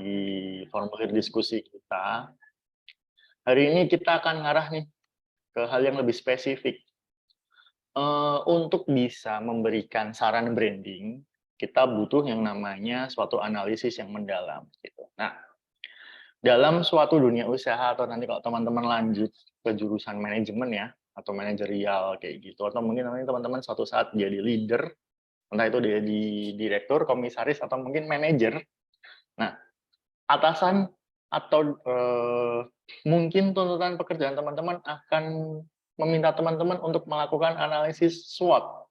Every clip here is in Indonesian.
di formulir diskusi kita. Hari ini kita akan ngarah nih ke hal yang lebih spesifik. Untuk bisa memberikan saran branding, kita butuh yang namanya suatu analisis yang mendalam. Gitu. Nah, dalam suatu dunia usaha atau nanti kalau teman-teman lanjut ke jurusan manajemen ya, atau manajerial kayak gitu, atau mungkin nanti teman-teman suatu saat jadi leader, entah itu dia di direktur, komisaris, atau mungkin manajer. Nah, atasan atau mungkin tuntutan pekerjaan teman-teman akan meminta teman-teman untuk melakukan analisis SWOT.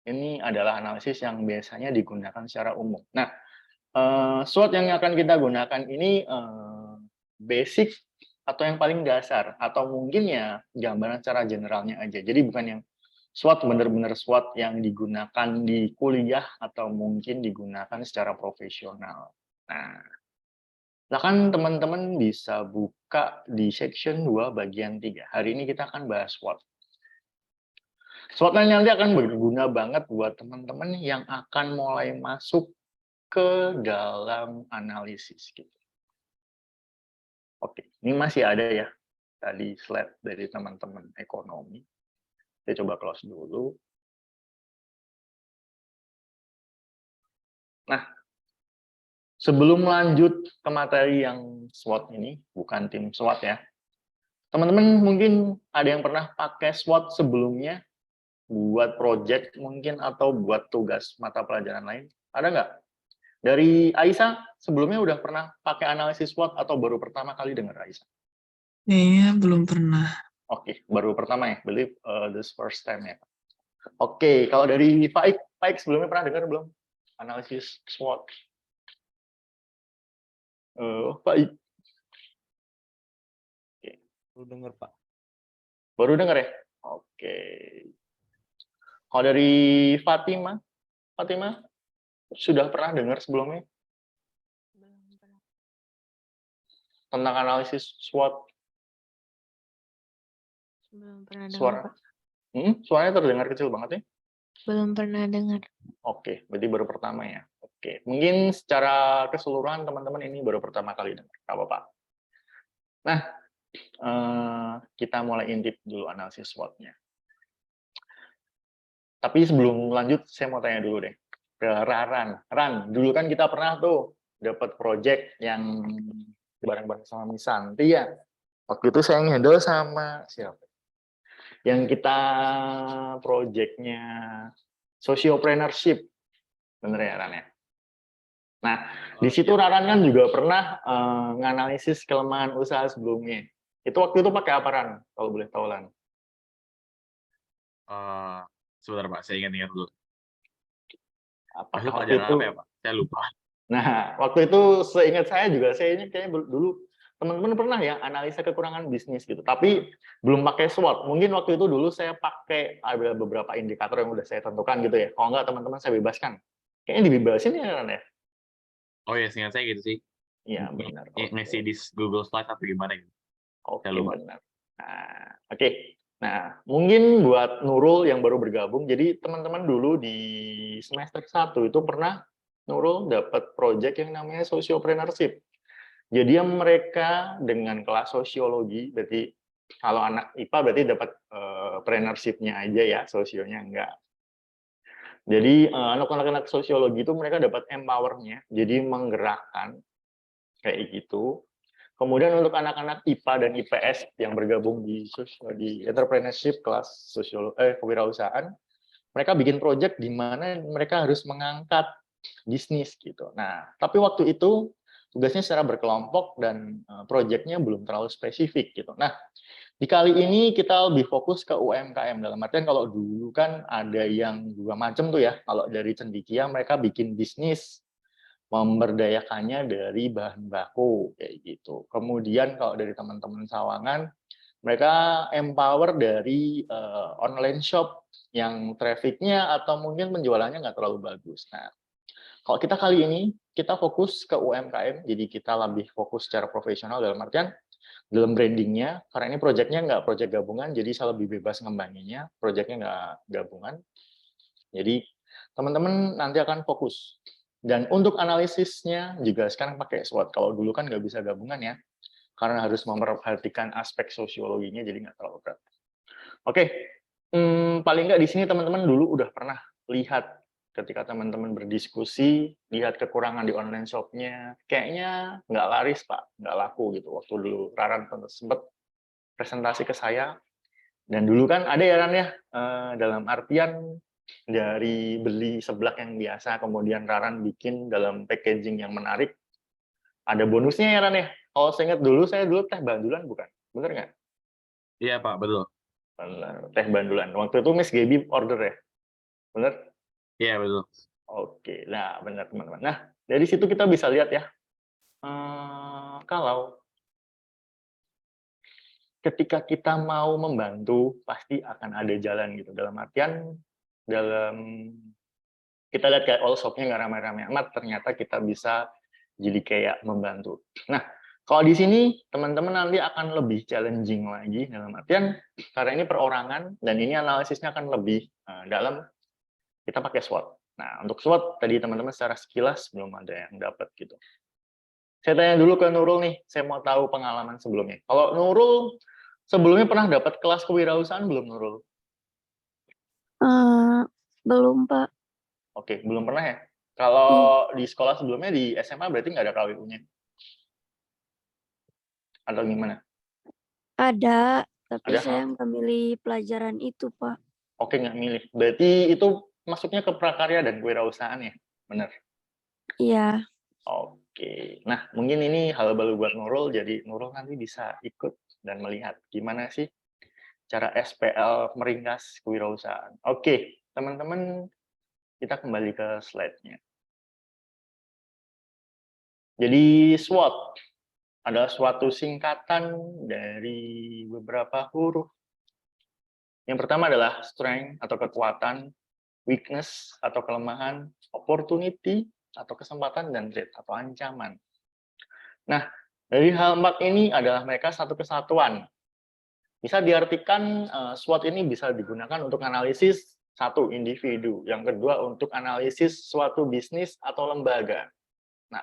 Ini adalah analisis yang biasanya digunakan secara umum. Nah, SWOT yang akan kita gunakan ini basic atau yang paling dasar, atau mungkin ya gambaran secara generalnya aja. Jadi bukan yang SWOT benar-benar SWOT yang digunakan di kuliah atau mungkin digunakan secara profesional. Nah, silakan teman-teman bisa buka di section 2 bagian 3. Hari ini kita akan bahas SWOT. SWOT nanti akan berguna banget buat teman-teman yang akan mulai masuk ke dalam analisis. Gitu. Oke, ini masih ada ya tadi slide dari teman-teman ekonomi. Saya coba close dulu. Nah, sebelum lanjut ke materi yang SWOT ini, bukan tim SWOT ya. Teman-teman mungkin ada yang pernah pakai SWOT sebelumnya buat project mungkin atau buat tugas mata pelajaran lain? Ada nggak? Dari Aisyah, sebelumnya udah pernah pakai analisis SWOT atau baru pertama kali dengar Aisyah? Kayaknya belum pernah. Oke, baru pertama ya, believe this first time ya. Oke, kalau dari Faik sebelumnya pernah dengar belum analisis SWOT? Faik. Oke. Baru dengar Pak. Baru dengar ya? Oke. Kalau dari Fatima sudah pernah dengar sebelumnya? Belum pernah. Tentang analisis SWOT? Belum pernah dengar, Pak. Suaranya terdengar kecil banget ya? Belum pernah dengar. Oke, berarti baru pertama ya. Oke, mungkin secara keseluruhan teman-teman ini baru pertama kali dengar. Nggak apa-apa. Nah, kita mulai intip dulu analisis SWOT-nya. Tapi sebelum lanjut, saya mau tanya dulu deh ke Raran. Ran, dulu kan kita pernah tuh dapat project yang bareng-bareng sama Misanti ya. Waktu itu saya handle sama siapa? Yang kita project-nya sociopreneurship. Bener ya, Ran ya? Nah, di situ Raran kan juga pernah nganalisis kelemahan usaha sebelumnya. Itu waktu itu pakai apa, Ran? Kalau boleh tahu, Lan. Sebentar Pak, saya ingat-ingat dulu. Apakah Waktu waktu itu? apa ya Pak? Saya lupa. Nah, waktu itu seingat saya juga, saya ini kayaknya dulu teman-teman pernah ya analisa kekurangan bisnis gitu. Tapi belum pakai SWOT. Mungkin waktu itu dulu saya pakai ada beberapa indikator yang udah saya tentukan gitu ya. Kalau nggak teman-teman saya bebaskan. Kayaknya dibebasin ya, Ran ya? Oh ya, seingat saya gitu sih. Iya, benar. Ngisi di Google Slide atau gimana gitu. Oke, Saya lupa. benar. Nah, oke. Nah, mungkin buat Nurul yang baru bergabung, jadi teman-teman dulu di semester 1 itu pernah Nurul dapat project yang namanya sociopreneurship. Jadi mereka dengan kelas sosiologi, berarti kalau anak IPA berarti dapat preneurship-nya aja ya, sosionya enggak. Jadi anak-anak sosiologi itu mereka dapat empower-nya, jadi menggerakkan kayak gitu. Kemudian untuk anak-anak IPA dan IPS yang bergabung di entrepreneurship kelas kewirausahaan, mereka bikin project di mana mereka harus mengangkat bisnis gitu. Nah, tapi waktu itu tugasnya secara berkelompok dan projectnya belum terlalu spesifik gitu. Nah, di kali ini kita lebih fokus ke UMKM. Dalam artian kalau dulu kan ada yang dua macam tuh ya. Kalau dari Cendikia mereka bikin bisnis memberdayakannya dari bahan baku kayak gitu. Kemudian kalau dari teman-teman Sawangan, mereka empower dari online shop yang trafficnya atau mungkin penjualannya nggak terlalu bagus. Nah, kalau kita kali ini kita fokus ke UMKM, jadi kita lebih fokus secara profesional dalam artian dalam brandingnya, karena ini proyeknya nggak proyek gabungan, jadi saya lebih bebas ngembanginnya, proyeknya nggak gabungan. Jadi teman-teman nanti akan fokus Dan untuk analisisnya juga sekarang pakai SWOT. Kalau dulu kan nggak bisa gabungan ya, karena harus memperhatikan aspek sosiologinya, jadi nggak terlalu berat. Oke, paling nggak di sini teman-teman dulu udah pernah lihat ketika teman-teman berdiskusi, lihat kekurangan di online shop-nya, kayaknya nggak laris Pak, nggak laku gitu. Waktu dulu Raran sempat presentasi ke saya, dan dulu kan ada ya Ran ya, dalam artian dari beli seblak yang biasa, kemudian Raran bikin dalam packaging yang menarik, ada bonusnya ya Ran ya. Kalau saya ingat dulu, saya dulu teh bandulan bukan? Bener nggak? Iya Pak, betul. Bener, teh bandulan. Waktu itu Miss Gaby order ya? Bener? Iya betul. Oke, nah benar teman-teman. Nah, dari situ kita bisa lihat ya, kalau ketika kita mau membantu, pasti akan ada jalan gitu. Dalam artian, kita lihat kayak all shop-nya nggak ramai-ramai amat, ternyata kita bisa jadi kayak membantu. Nah, kalau di sini teman-teman nanti akan lebih challenging lagi, dalam artian karena ini perorangan dan ini analisisnya akan lebih dalam, kita pakai SWOT. Nah, untuk SWOT tadi teman-teman secara sekilas belum ada yang dapat gitu. Saya tanya dulu ke Nurul nih, saya mau tahu pengalaman sebelumnya. Kalau Nurul sebelumnya pernah dapat kelas kewirausahaan belum Nurul? Belum, Pak. Oke, belum pernah ya? Kalau di sekolah sebelumnya di SMA berarti nggak ada KWU-nya? Atau gimana? Ada, tapi Ada? saya nggak milih pelajaran itu, Pak. Oke, nggak milih. Berarti itu masuknya ke prakarya dan kewirausahaan ya? Benar? Iya. Oke. Nah, mungkin ini hal baru buat Nurul, jadi Nurul nanti bisa ikut dan melihat gimana sih cara SPL meringkas kewirausahaan. Oke, teman-teman, kita kembali ke slide-nya. Jadi SWOT adalah suatu singkatan dari beberapa huruf. Yang pertama adalah strength atau kekuatan, weakness atau kelemahan, opportunity atau kesempatan, dan threat atau ancaman. Nah, dari hal 4 ini adalah mereka satu kesatuan. Bisa diartikan SWOT ini bisa digunakan untuk analisis satu individu, yang kedua untuk analisis suatu bisnis atau lembaga. Nah,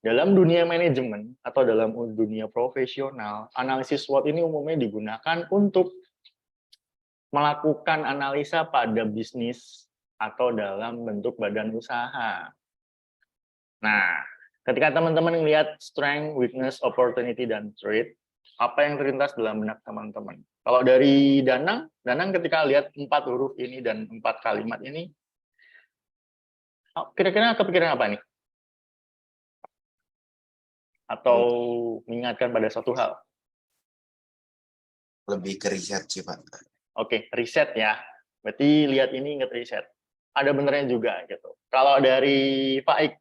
dalam dunia manajemen atau dalam dunia profesional, analisis SWOT ini umumnya digunakan untuk melakukan analisa pada bisnis atau dalam bentuk badan usaha. Nah, ketika teman-teman melihat strength, weakness, opportunity, dan threat, apa yang terlintas dalam benak teman-teman? Kalau dari Danang ketika lihat 4 huruf ini dan 4 kalimat ini, kira-kira kepikiran apa nih? Atau mengingatkan pada suatu hal? Lebih ke riset sih, Pak. Oke, riset ya. Berarti lihat ini ingat riset. Ada benernya juga gitu. Kalau dari Pak Ik,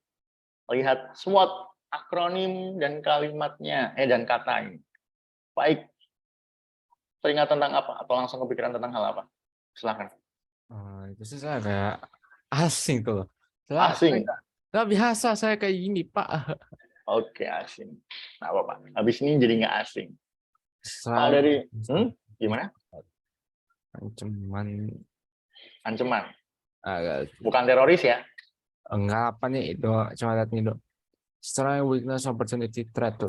lihat SWOT, akronim dan kalimatnya, dan katanya. Pak Ik, teringat tentang apa? Atau langsung kepikiran tentang hal apa? Silahkan. Itu sih saya kayak asing tuh loh. Asing? Nggak biasa saya kayak gini, Pak. Oke, asing. Nah, apa-apa. Habis ini jadi nggak asing. Kalau Selain dari, gimana? Ancaman. Bukan teroris ya? Enggak apa nih itu, cuma lihat nih, Dok. Strength, weakness, opportunity, threat tuh.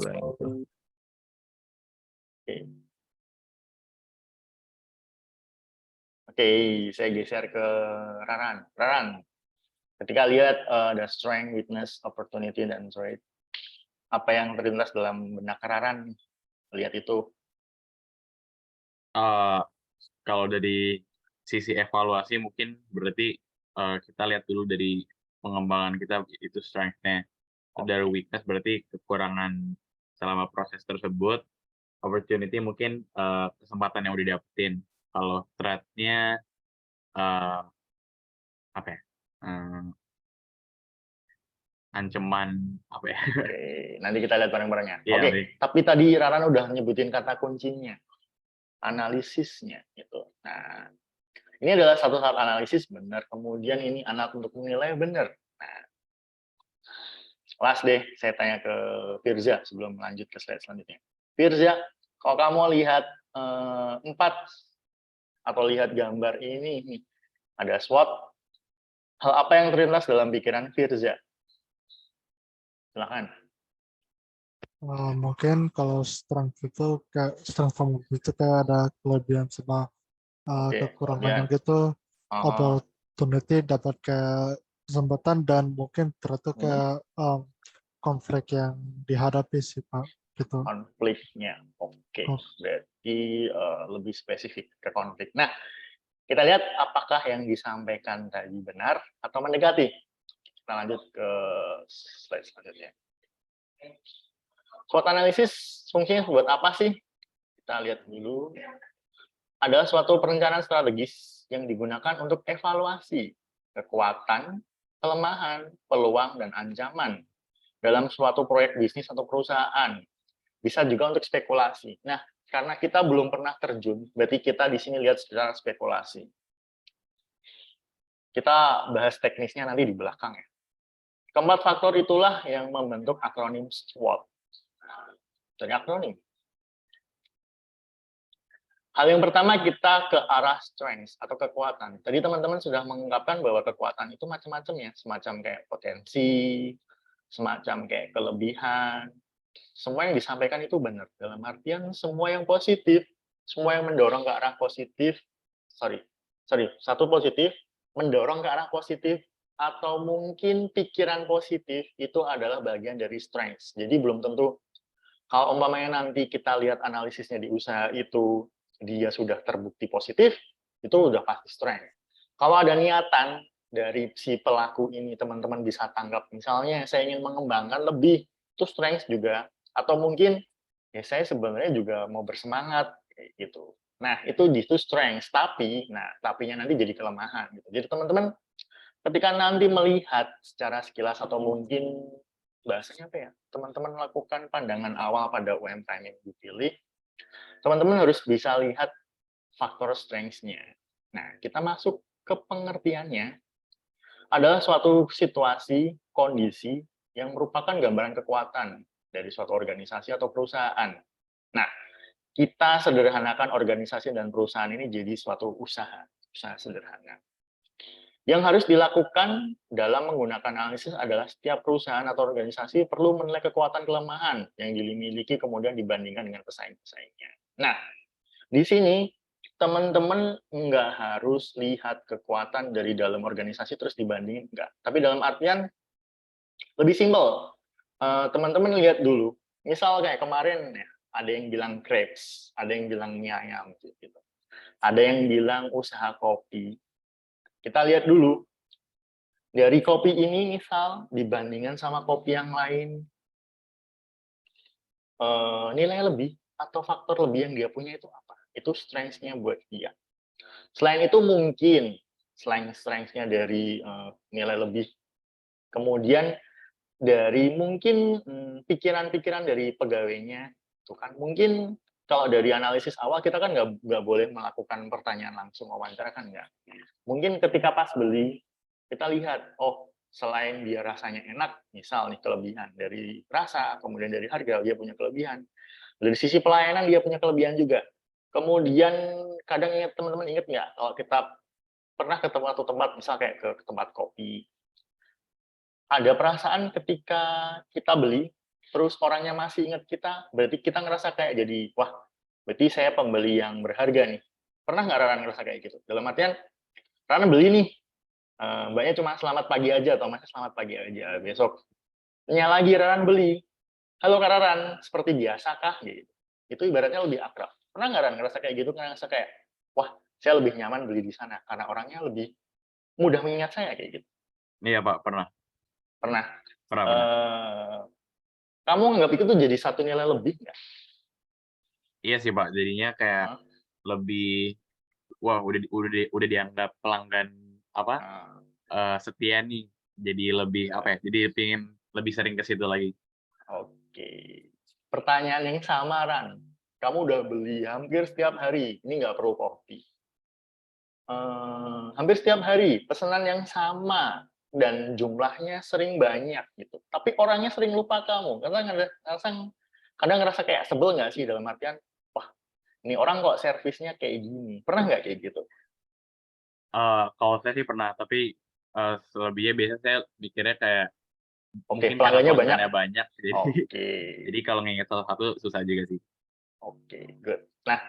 Oke, saya geser ke Raran. Raran, ketika lihat ada strength, weakness, opportunity, dan threat, apa yang terlintas dalam benak Raran lihat itu? Kalau dari sisi evaluasi mungkin berarti kita lihat dulu dari pengembangan kita itu strength-nya. Dari weakness berarti kekurangan selama proses tersebut. Opportunity mungkin kesempatan yang udah didapetin. Kalau threat-nya apa ya? Ancaman apa ya? Oke, nanti kita lihat bareng-barengnya. Iya, Oke, baik. tapi tadi Raran udah nyebutin kata kuncinya, analisisnya gitu. Nah, ini adalah satu saat analisis benar, kemudian ini anak untuk menilai benar. Nah, last deh, saya tanya ke Firza sebelum lanjut ke slide selanjutnya. Firza, kalau kamu lihat 4 atau lihat gambar ini, ada SWOT, hal apa yang terlintas dalam pikiran Firza? Silakan. Mungkin kalau strength itu kayak strength kamu itu kayak ada kelebihan sama Oke, kekurangannya kemudian. gitu. Oh, Opportunity dapat kayak kesempatan dan mungkin ternyata hmm, kayak konflik yang dihadapi sih Pak gitu. konfliknya. Oke, Oh, berarti lebih spesifik ke konflik. Nah, kita lihat apakah yang disampaikan tadi benar atau mendekati. Kita lanjut ke slide selanjutnya. SWOT analisis fungsinya buat apa sih? Kita lihat dulu. Adalah suatu perencanaan strategis yang digunakan untuk evaluasi kekuatan, kelemahan, peluang, dan ancaman dalam suatu proyek bisnis atau perusahaan. Bisa juga untuk spekulasi. Nah, karena kita belum pernah terjun, berarti kita di sini lihat secara spekulasi. Kita bahas teknisnya nanti di belakang ya. Keempat faktor itulah yang membentuk akronim SWOT. Dari akronim. Hal yang pertama kita ke arah strength atau kekuatan. Tadi teman-teman sudah mengungkapkan bahwa kekuatan itu macam-macam ya, semacam kayak potensi, semacam kayak kelebihan. Semua yang disampaikan itu benar. Dalam artian semua yang positif, semua yang mendorong ke arah positif, satu positif, mendorong ke arah positif, atau mungkin pikiran positif itu adalah bagian dari strength. Jadi belum tentu kalau umpamanya nanti kita lihat analisisnya di usaha itu dia sudah terbukti positif, itu udah pasti strength. Kalau ada niatan dari si pelaku ini, teman-teman bisa tangkap, misalnya saya ingin mengembangkan lebih, itu strength juga. Atau mungkin, ya saya sebenarnya juga mau bersemangat, kayak gitu. Nah, itu strength, tapinya nanti jadi kelemahan. Gitu. Jadi teman-teman, ketika nanti melihat secara sekilas atau mungkin bahasanya apa ya, teman-teman melakukan pandangan awal pada UMKM yang dipilih, teman-teman harus bisa lihat faktor strengths-nya. Nah, kita masuk ke pengertiannya adalah suatu situasi, kondisi yang merupakan gambaran kekuatan dari suatu organisasi atau perusahaan. Nah, kita sederhanakan organisasi dan perusahaan ini jadi suatu usaha sederhana. Yang harus dilakukan dalam menggunakan analisis adalah setiap perusahaan atau organisasi perlu menilai kekuatan kelemahan yang dimiliki kemudian dibandingkan dengan pesaing-pesaingnya. Nah, di sini teman-teman nggak harus lihat kekuatan dari dalam organisasi terus dibandingin, enggak. Tapi dalam artian lebih simpel. Teman-teman lihat dulu, misal kayak kemarin ya, ada yang bilang crepes, ada yang bilang mie ayam, gitu. Ada yang bilang usaha kopi. Kita lihat dulu, dari kopi ini misal dibandingkan sama kopi yang lain, nilai lebih atau faktor lebih yang dia punya itu apa? Itu strength-nya buat dia. Selain itu mungkin, selain strength-nya dari nilai lebih, kemudian dari mungkin pikiran-pikiran dari pegawainya, itu kan mungkin kalau dari analisis awal kita kan nggak boleh melakukan pertanyaan langsung, wawancara kan nggak. Mungkin ketika pas beli, kita lihat, oh selain dia rasanya enak, misal nih kelebihan dari rasa, kemudian dari harga, dia punya kelebihan. Dari sisi pelayanan dia punya kelebihan juga. Kemudian kadang teman-teman ingat nggak, kalau kita pernah ke satu tempat, misal kayak ke tempat kopi, ada perasaan ketika kita beli, terus orangnya masih ingat kita, berarti kita ngerasa kayak jadi, wah, berarti saya pembeli yang berharga nih. Pernah nggak Rara ngerasa kayak gitu? Dalam artian, Rara beli nih, mbaknya cuma selamat pagi aja, atau masih selamat pagi aja, besoknya lagi Rara beli, halo Kak Raran, seperti biasa kah? Gitu. Itu ibaratnya lebih akrab. Pernah nggak Ran ngerasa kayak gitu? Ngerasa kayak, wah, saya lebih nyaman beli di sana karena orangnya lebih mudah mengingat saya kayak gitu. Iya Pak, pernah. Pernah. Pernah. Kamu anggap itu tuh jadi satu nilai lebih nggak? Iya sih Pak, jadinya kayak lebih, wah udah dianggap pelanggan apa setia nih, jadi lebih apa ya? Jadi pengen lebih sering ke situ lagi. Oke. Pertanyaan yang sama Ran. Kamu udah beli hampir setiap hari. Ini nggak perlu kopi. Hampir setiap hari pesanan yang sama dan jumlahnya sering banyak gitu. Tapi orangnya sering lupa kamu. Kadang ngerasa kayak sebel nggak sih dalam artian, wah ini orang kok servisnya kayak gini. Pernah nggak kayak gitu? Kalau saya sih pernah, tapi selebihnya biasanya saya mikirnya kayak Oke, Mungkin karena pelanggannya banyak. pelanggannya banyak, Oke. jadi kalau nginget salah satu susah juga sih. Oke, good. Nah,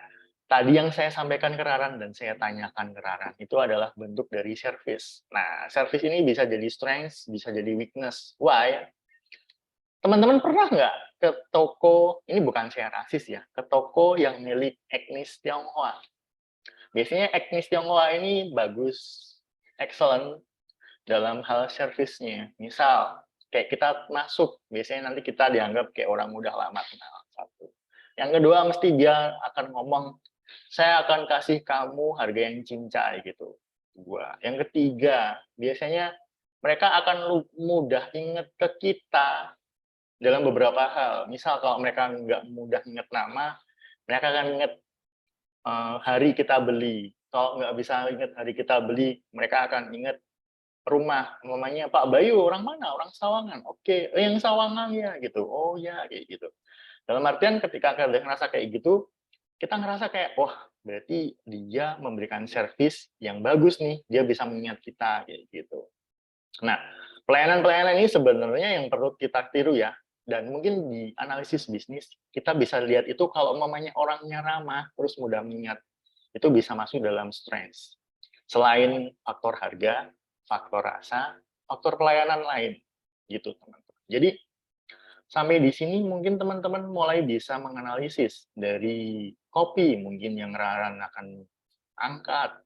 tadi yang saya sampaikan ke Raran dan saya tanyakan ke Raran itu adalah bentuk dari service. Nah, service ini bisa jadi strength, bisa jadi weakness. Why? Teman-teman pernah nggak ke toko, ini bukan saya rasis ya, ke toko yang milik etnis Tionghoa? Biasanya etnis Tionghoa ini bagus, excellent dalam hal service-nya. Misal, kayak kita masuk, biasanya nanti kita dianggap kayak orang udah lama kenal. Satu. Yang kedua, mesti dia akan ngomong, saya akan kasih kamu harga yang cincai gitu. Dua. Yang ketiga, biasanya mereka akan mudah inget ke kita dalam beberapa hal. Misal kalau mereka nggak mudah inget nama, mereka akan inget hari kita beli. Kalau nggak bisa inget hari kita beli, mereka akan inget rumah. Namanya Pak Bayu, orang mana? Orang Sawangan. Oke, yang Sawangan ya gitu. Oh ya, kayak gitu. Dalam artian ketika kita ngerasa kayak gitu, kita ngerasa kayak, wah berarti dia memberikan servis yang bagus nih, dia bisa mengingat kita kayak gitu. Nah, pelayanan-pelayanan ini sebenarnya yang perlu kita tiru ya, dan mungkin di analisis bisnis kita bisa lihat itu kalau umpamanya orangnya ramah, terus mudah mengingat, itu bisa masuk dalam strength. Selain faktor harga, faktor rasa, faktor pelayanan lain, gitu teman-teman. Jadi sampai di sini mungkin teman-teman mulai bisa menganalisis dari kopi mungkin yang Raran akan angkat,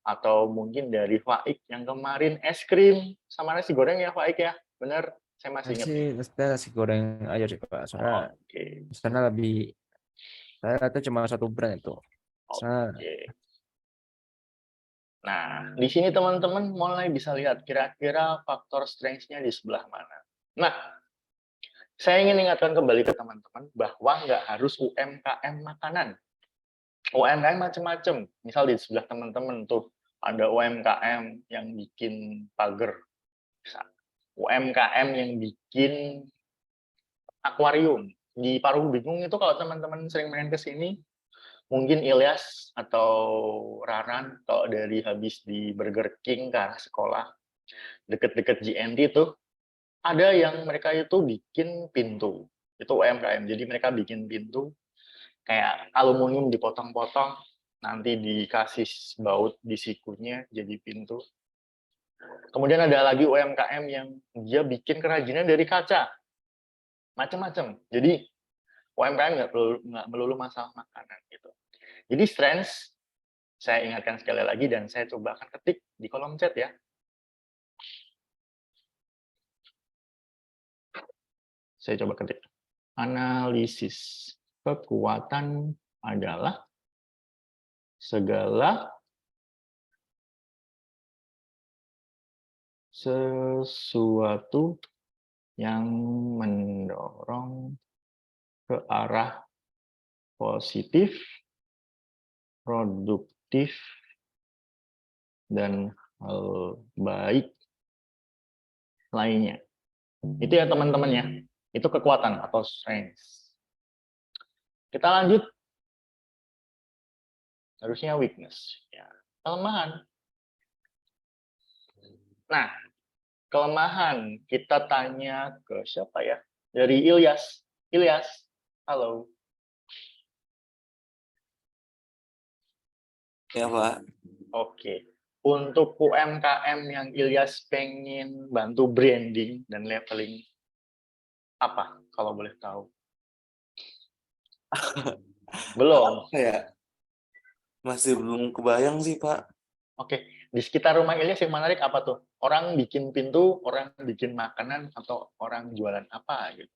atau mungkin dari Faik yang kemarin es krim sama nasi goreng ya Faik ya, bener? Saya masih ingat. Nasi goreng aja sih Pak, soalnya Oke. sana lebih, saya kata cuma satu brand itu. Oke. Nah, di sini teman-teman mulai bisa lihat kira-kira faktor strength-nya di sebelah mana. Nah, saya ingin ingatkan kembali ke teman-teman bahwa nggak harus UMKM makanan. UMKM macam-macam. Misal di sebelah teman-teman tuh ada UMKM yang bikin pagar, UMKM yang bikin akuarium. Di Parung Bingung itu kalau teman-teman sering main ke sini, mungkin Ilyas atau Raran kalau dari habis di Burger King ke arah sekolah, deket-deket GNT itu, ada yang mereka itu bikin pintu. Itu UMKM, jadi mereka bikin pintu, kayak aluminium dipotong-potong, nanti dikasih baut di sikunya jadi pintu. Kemudian ada lagi UMKM yang dia bikin kerajinan dari kaca, macam-macam. Jadi UMKM nggak melulu masalah makanan gitu. Jadi strengths, saya ingatkan sekali lagi dan saya coba akan ketik di kolom chat ya. Saya coba ketik. Analisis kekuatan adalah segala sesuatu yang mendorong ke arah positif, produktif, dan hal baik lainnya. Itu ya teman-teman ya. Itu kekuatan atau strength. Kita lanjut. Harusnya weakness. Ya. Kelemahan. Nah, kelemahan kita tanya ke siapa ya? Dari Ilyas. Ilyas, halo. Ya Pak, Oke. Untuk UMKM yang Ilyas pengen bantu branding dan leveling, apa kalau boleh tahu? Belum. apa ya? Masih belum kebayang sih Pak. Oke. Di sekitar rumah Ilyas yang menarik apa tuh? Orang bikin pintu, orang bikin makanan, atau orang jualan apa gitu?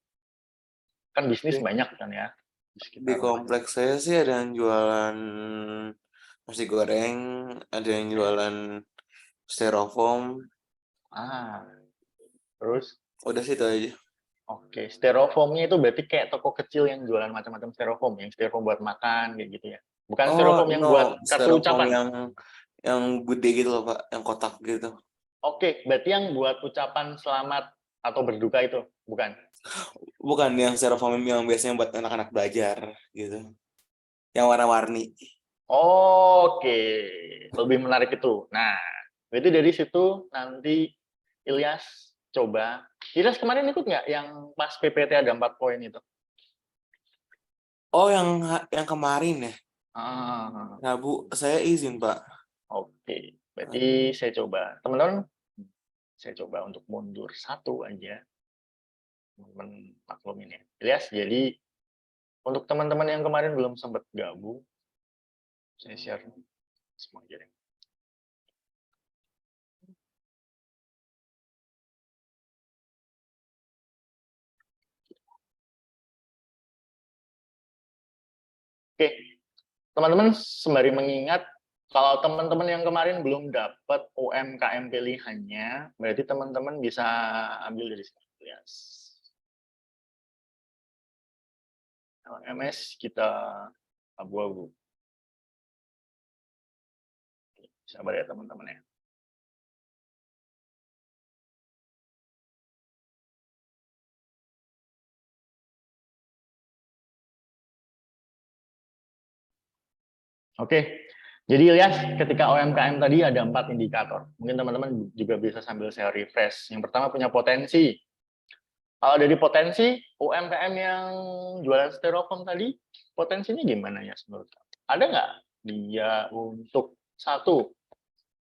Kan bisnis banyak kan ya. Di kompleks saya sih ada yang jualan nasi goreng, ada yang jualan styrofoam. Terus? Udah sih itu aja. Oke, styrofoamnya itu berarti kayak toko kecil yang jualan macam-macam styrofoam, yang styrofoam buat makan kayak gitu ya. Bukan styrofoam yang buat kartu styrofoam ucapan. yang gede gitu loh Pak, yang kotak gitu. Oke, berarti yang buat ucapan selamat atau berduka itu, bukan? Bukan yang styrofoam yang biasanya buat anak-anak belajar gitu. Yang warna-warni. Oke, lebih menarik itu. Nah, berarti dari situ nanti Ilyas coba. Ilyas kemarin ikut nggak yang pas PPT ada 4 poin itu? Oh, yang kemarin ya? Ah, Nah, Bu, saya izin, Pak. oke. Berarti saya coba. Teman-teman, saya coba untuk mundur satu aja. Teman-teman maklumin ya. Ilyas, jadi untuk teman-teman yang kemarin belum sempat gabung, saya share semua aja deh. Oke, teman-teman sembari mengingat, kalau teman-teman yang kemarin belum dapat UMKM pilihannya, berarti teman-teman bisa ambil dari sini. Ilyas. LMS kita abu-abu. Sabar ya teman-teman ya. Oke, jadi Ilyas, ketika UMKM tadi ada 4 indikator. Mungkin teman-teman juga bisa sambil saya refresh. Yang pertama punya potensi. Kalau dari potensi, UMKM yang jualan styrofoam tadi, potensinya gimana ya menurut kamu? Ada nggak dia untuk satu,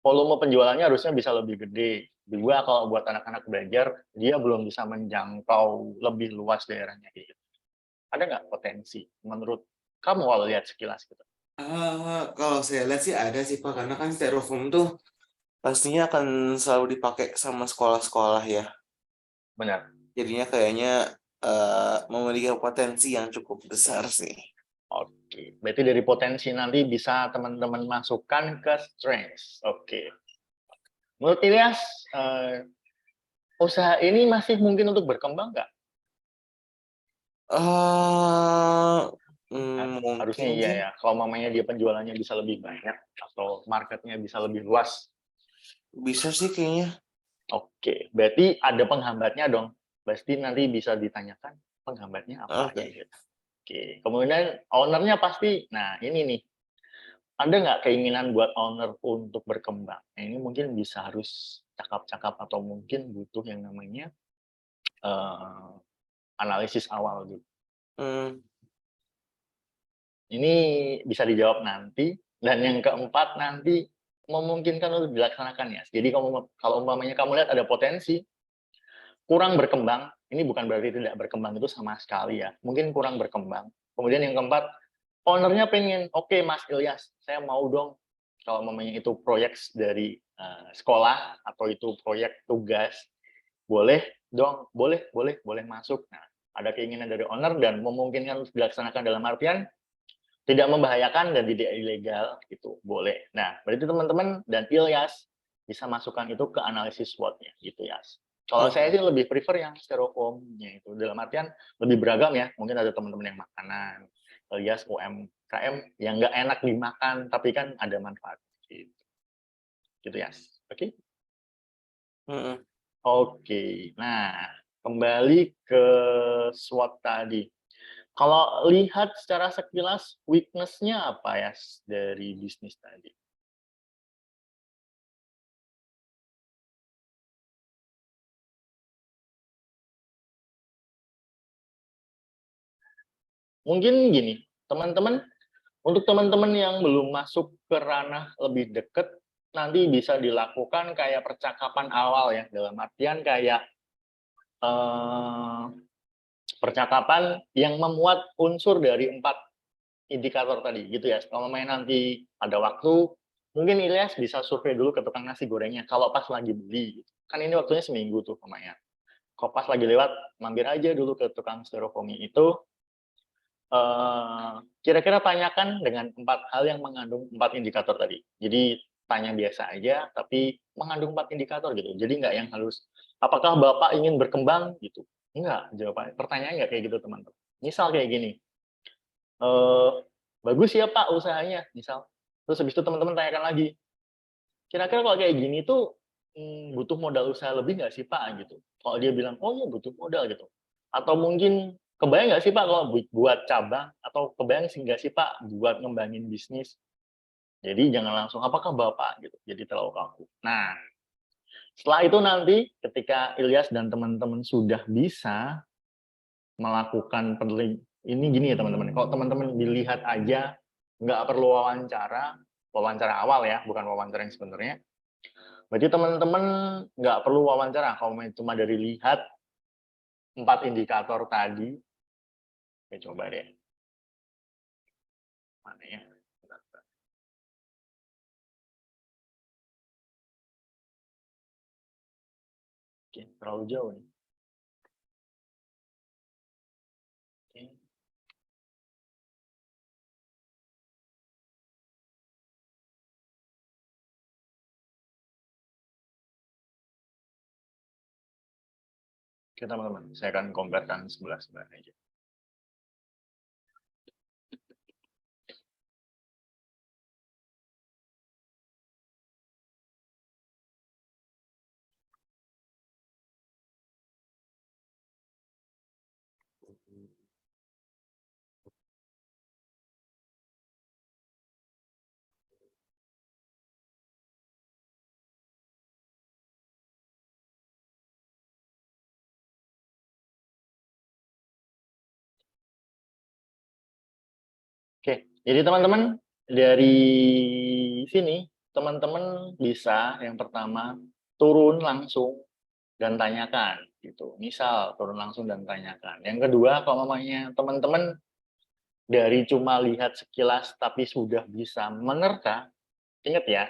volume penjualannya harusnya bisa lebih gede. Dua, kalau buat anak-anak belajar, dia belum bisa menjangkau lebih luas daerahnya. Gitu. Ada nggak potensi menurut kamu kalau lihat sekilas gitu? Kalau saya lihat sih ada sih, Pak, karena kan styrofoam tuh pastinya akan selalu dipakai sama sekolah-sekolah ya. Benar. Jadinya kayaknya memiliki potensi yang cukup besar sih. Oke, berarti dari potensi nanti bisa teman-teman masukkan ke strengths. Oke. Menurut Ilyas, usaha ini masih mungkin untuk berkembang nggak? Harusnya Mungkin iya sih. ya. Kalau mamanya dia penjualannya bisa lebih banyak atau marketnya bisa lebih luas. Bisa sih kayaknya. Oke, berarti ada penghambatnya dong. Pasti nanti bisa ditanyakan penghambatnya apa Oke. aja. Gitu. Oke, kemudian ownernya pasti. Nah ini nih, ada nggak keinginan buat owner untuk berkembang? Nah, ini mungkin bisa harus cakap-cakap atau mungkin butuh yang namanya analisis awal gitu. Hmm, Ini bisa dijawab nanti. Dan yang keempat nanti memungkinkan untuk dilaksanakan ya. Jadi kalau umpamanya kamu lihat ada potensi kurang berkembang, ini bukan berarti tidak berkembang itu sama sekali ya. Mungkin kurang berkembang. Kemudian yang keempat, ownernya pengen, oke Mas Ilyas, saya mau dong kalau umpamanya itu proyek dari sekolah atau itu proyek tugas, boleh dong, boleh masuk. Nah, ada keinginan dari owner dan memungkinkan untuk dilaksanakan dalam artian tidak membahayakan dan tidak ilegal gitu, boleh. Nah, berarti teman-teman dan Ilyas bisa masukkan itu ke analisis SWOT-nya gitu ya. Kalau saya sih lebih prefer yang styrofoamnya itu, dalam artian lebih beragam ya. Mungkin ada teman-teman yang makanan, Ilyas UMKM yang nggak enak dimakan tapi kan ada manfaat gitu. Gitu ya. Oke? Oke. Nah, kembali ke SWOT tadi. Kalau lihat secara sekilas, weakness-nya apa ya dari bisnis tadi? Mungkin gini, teman-teman, untuk teman-teman yang belum masuk ke ranah lebih dekat, nanti bisa dilakukan kayak percakapan awal ya, dalam artian kayak percakapan yang memuat unsur dari 4 indikator tadi gitu ya. Kalau main nanti ada waktu, mungkin Ilyas bisa survei dulu ke tukang nasi gorengnya kalau pas lagi beli. Kan ini waktunya seminggu tuh lumayan. Kalau pas lagi lewat, mampir aja dulu ke tukang styrofoam itu. Kira-kira tanyakan dengan 4 hal yang mengandung 4 indikator tadi. Jadi tanya biasa aja, tapi mengandung 4 indikator gitu. Jadi nggak yang halus. Apakah Bapak ingin berkembang gitu? Enggak, jawabannya. Pertanyaannya nggak kayak gitu teman-teman. Misal kayak gini, bagus ya Pak usahanya, misal. Terus habis itu teman-teman tanyakan lagi, kira-kira kalau kayak gini tuh butuh modal usaha lebih nggak sih Pak gitu. Kalau dia bilang, oh ya butuh modal gitu. Atau mungkin kebayang nggak sih Pak kalau buat cabang, atau kebayang sih nggak sih Pak buat ngembangin bisnis. Jadi jangan langsung, apakah Bapak gitu, jadi terlalu kaku. Nah, Setelah itu nanti ketika Ilyas dan teman-teman sudah bisa melakukan ini gini ya teman-teman. Kalau teman-teman dilihat aja, nggak perlu wawancara awal ya, bukan wawancara yang sebenarnya. Berarti teman-teman nggak perlu wawancara. Kalau cuma dari lihat 4 indikator tadi, oke, coba deh. Mana ya? Oke, terlalu jauh nih. Oke. Oke teman-teman, saya akan convertkan sebelah-sebelah aja. Oke, jadi teman-teman dari sini teman-teman bisa yang pertama turun langsung dan tanyakan gitu. Misal turun langsung dan tanyakan. Yang kedua, kalau mamanya teman-teman dari cuma lihat sekilas tapi sudah bisa menerka, ingat ya,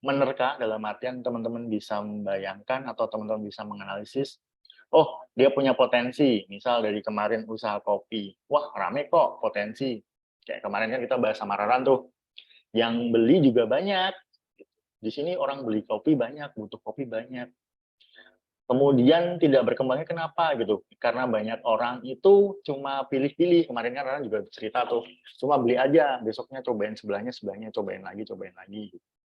menerka dalam artian teman-teman bisa membayangkan atau teman-teman bisa menganalisis, oh dia punya potensi, misal dari kemarin usaha kopi, wah rame kok potensi. Kayak kemarin kan kita bahas sama Raran tuh, yang beli juga banyak. Di sini orang beli kopi banyak, butuh kopi banyak. Kemudian tidak berkembangnya kenapa gitu? Karena banyak orang itu cuma pilih-pilih. Kemarin kan Raran juga cerita tuh, cuma beli aja, besoknya cobain sebelahnya, cobain lagi.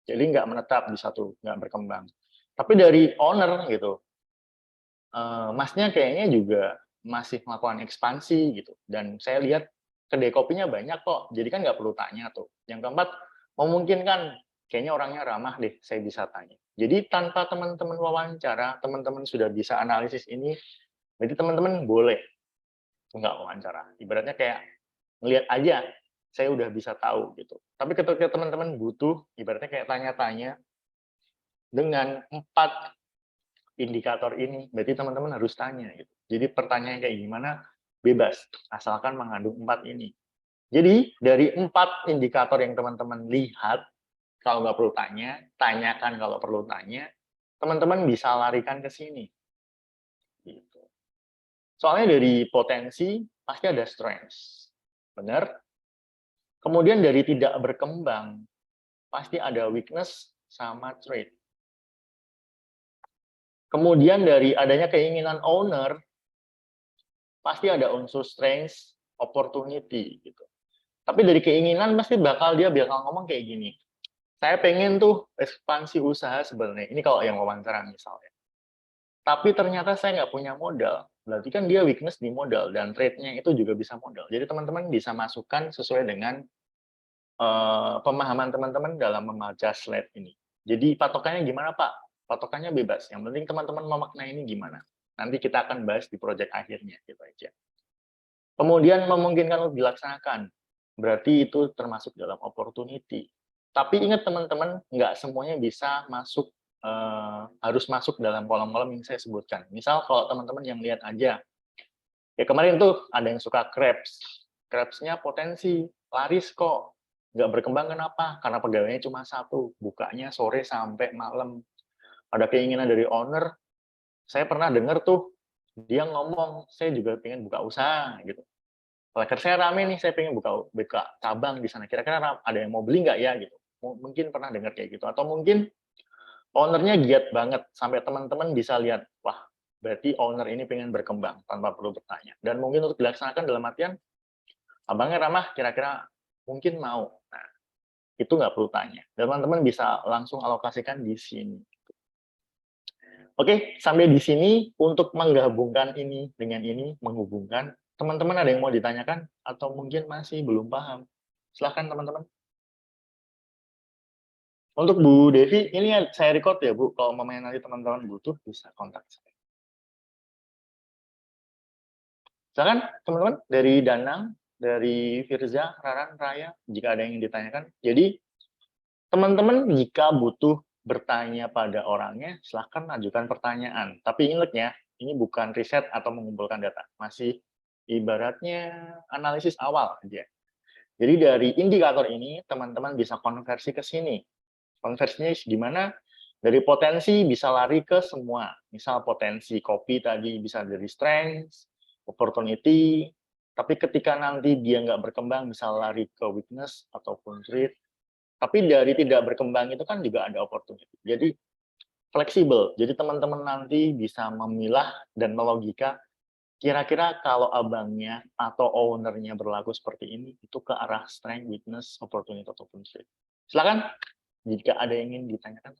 Jadi nggak menetap di satu, nggak berkembang. Tapi dari owner gitu, masnya kayaknya juga masih melakukan ekspansi gitu. Dan saya lihat kedai kopinya banyak kok, jadi kan nggak perlu tanya tuh. Yang keempat, memungkinkan kayaknya orangnya ramah deh, saya bisa tanya. Jadi tanpa teman-teman wawancara, teman-teman sudah bisa analisis ini, jadi teman-teman boleh nggak wawancara. Ibaratnya kayak ngelihat aja, saya udah bisa tahu gitu. Tapi ketika teman-teman butuh, ibaratnya kayak tanya-tanya, dengan 4 indikator ini, berarti teman-teman harus tanya gitu. Jadi pertanyaan kayak gimana bebas, asalkan mengandung 4 ini. Jadi dari 4 indikator yang teman-teman lihat, kalau nggak perlu tanya, tanyakan kalau perlu tanya, teman-teman bisa larikan ke sini. Gitu. Soalnya dari potensi pasti ada strength, benar? Kemudian dari tidak berkembang pasti ada weakness sama trait. Kemudian dari adanya keinginan owner, pasti ada unsur strength, opportunity gitu. Tapi dari keinginan pasti dia bakal ngomong kayak gini. Saya pengen tuh ekspansi usaha sebenarnya. Ini kalau yang wawancara misalnya. Tapi ternyata saya nggak punya modal. Berarti kan dia weakness di modal dan trade-nya itu juga bisa modal. Jadi teman-teman bisa masukkan sesuai dengan pemahaman teman-teman dalam membaca slide ini. Jadi patokannya gimana Pak? Patokannya bebas. Yang penting teman-teman memaknai ini gimana. Nanti kita akan bahas di proyek akhirnya gitu aja. Kemudian memungkinkan untuk dilaksanakan. Berarti itu termasuk dalam opportunity. Tapi ingat teman-teman, nggak semuanya bisa masuk, harus masuk dalam kolom-kolom yang saya sebutkan. Misal kalau teman-teman yang lihat aja, ya kemarin tuh ada yang suka crepes. Crepes-nya potensi, laris kok. Nggak berkembang kenapa? Karena pegawainya cuma 1, bukanya sore sampai malam. Ada keinginan dari owner, saya pernah dengar tuh, dia ngomong, saya juga pengen buka usaha gitu. Kalau saya rame nih, saya pengen buka cabang di sana. Kira-kira ada yang mau beli nggak ya gitu? Mungkin pernah dengar kayak gitu. Atau mungkin ownernya giat banget sampai teman-teman bisa lihat, wah berarti owner ini pengen berkembang tanpa perlu bertanya. Dan mungkin untuk dilaksanakan dalam artian, abangnya ramah, kira-kira mungkin mau. Nah, itu nggak perlu tanya. Teman-teman bisa langsung alokasikan di sini. Oke, sampai di sini untuk menggabungkan ini dengan ini, menghubungkan. Teman-teman ada yang mau ditanyakan atau mungkin masih belum paham? Silahkan teman-teman. Untuk Bu Devi, ini saya record ya Bu, kalau mau nanti teman-teman butuh bisa kontak saya. Silakan teman-teman dari Danang, dari Firza, Raran, Raya, jika ada yang ingin ditanyakan. Jadi teman-teman jika butuh bertanya pada orangnya, silahkan ajukan pertanyaan. Tapi ingat ya, ini bukan riset atau mengumpulkan data, masih ibaratnya analisis awal aja. Jadi dari indikator ini teman-teman bisa konversi ke sini. Konversinya gimana? Dari potensi bisa lari ke semua. Misal potensi kopi tadi bisa dari strength, opportunity, tapi ketika nanti dia nggak berkembang bisa lari ke weakness ataupun threat. Tapi dari tidak berkembang itu kan juga ada opportunity. Jadi fleksibel. Jadi teman-teman nanti bisa memilah dan melogika kira-kira kalau abangnya atau ownernya berlaku seperti ini, itu ke arah strength, weakness, opportunity ataupun threat. Silakan jika ada yang ingin ditanyakan.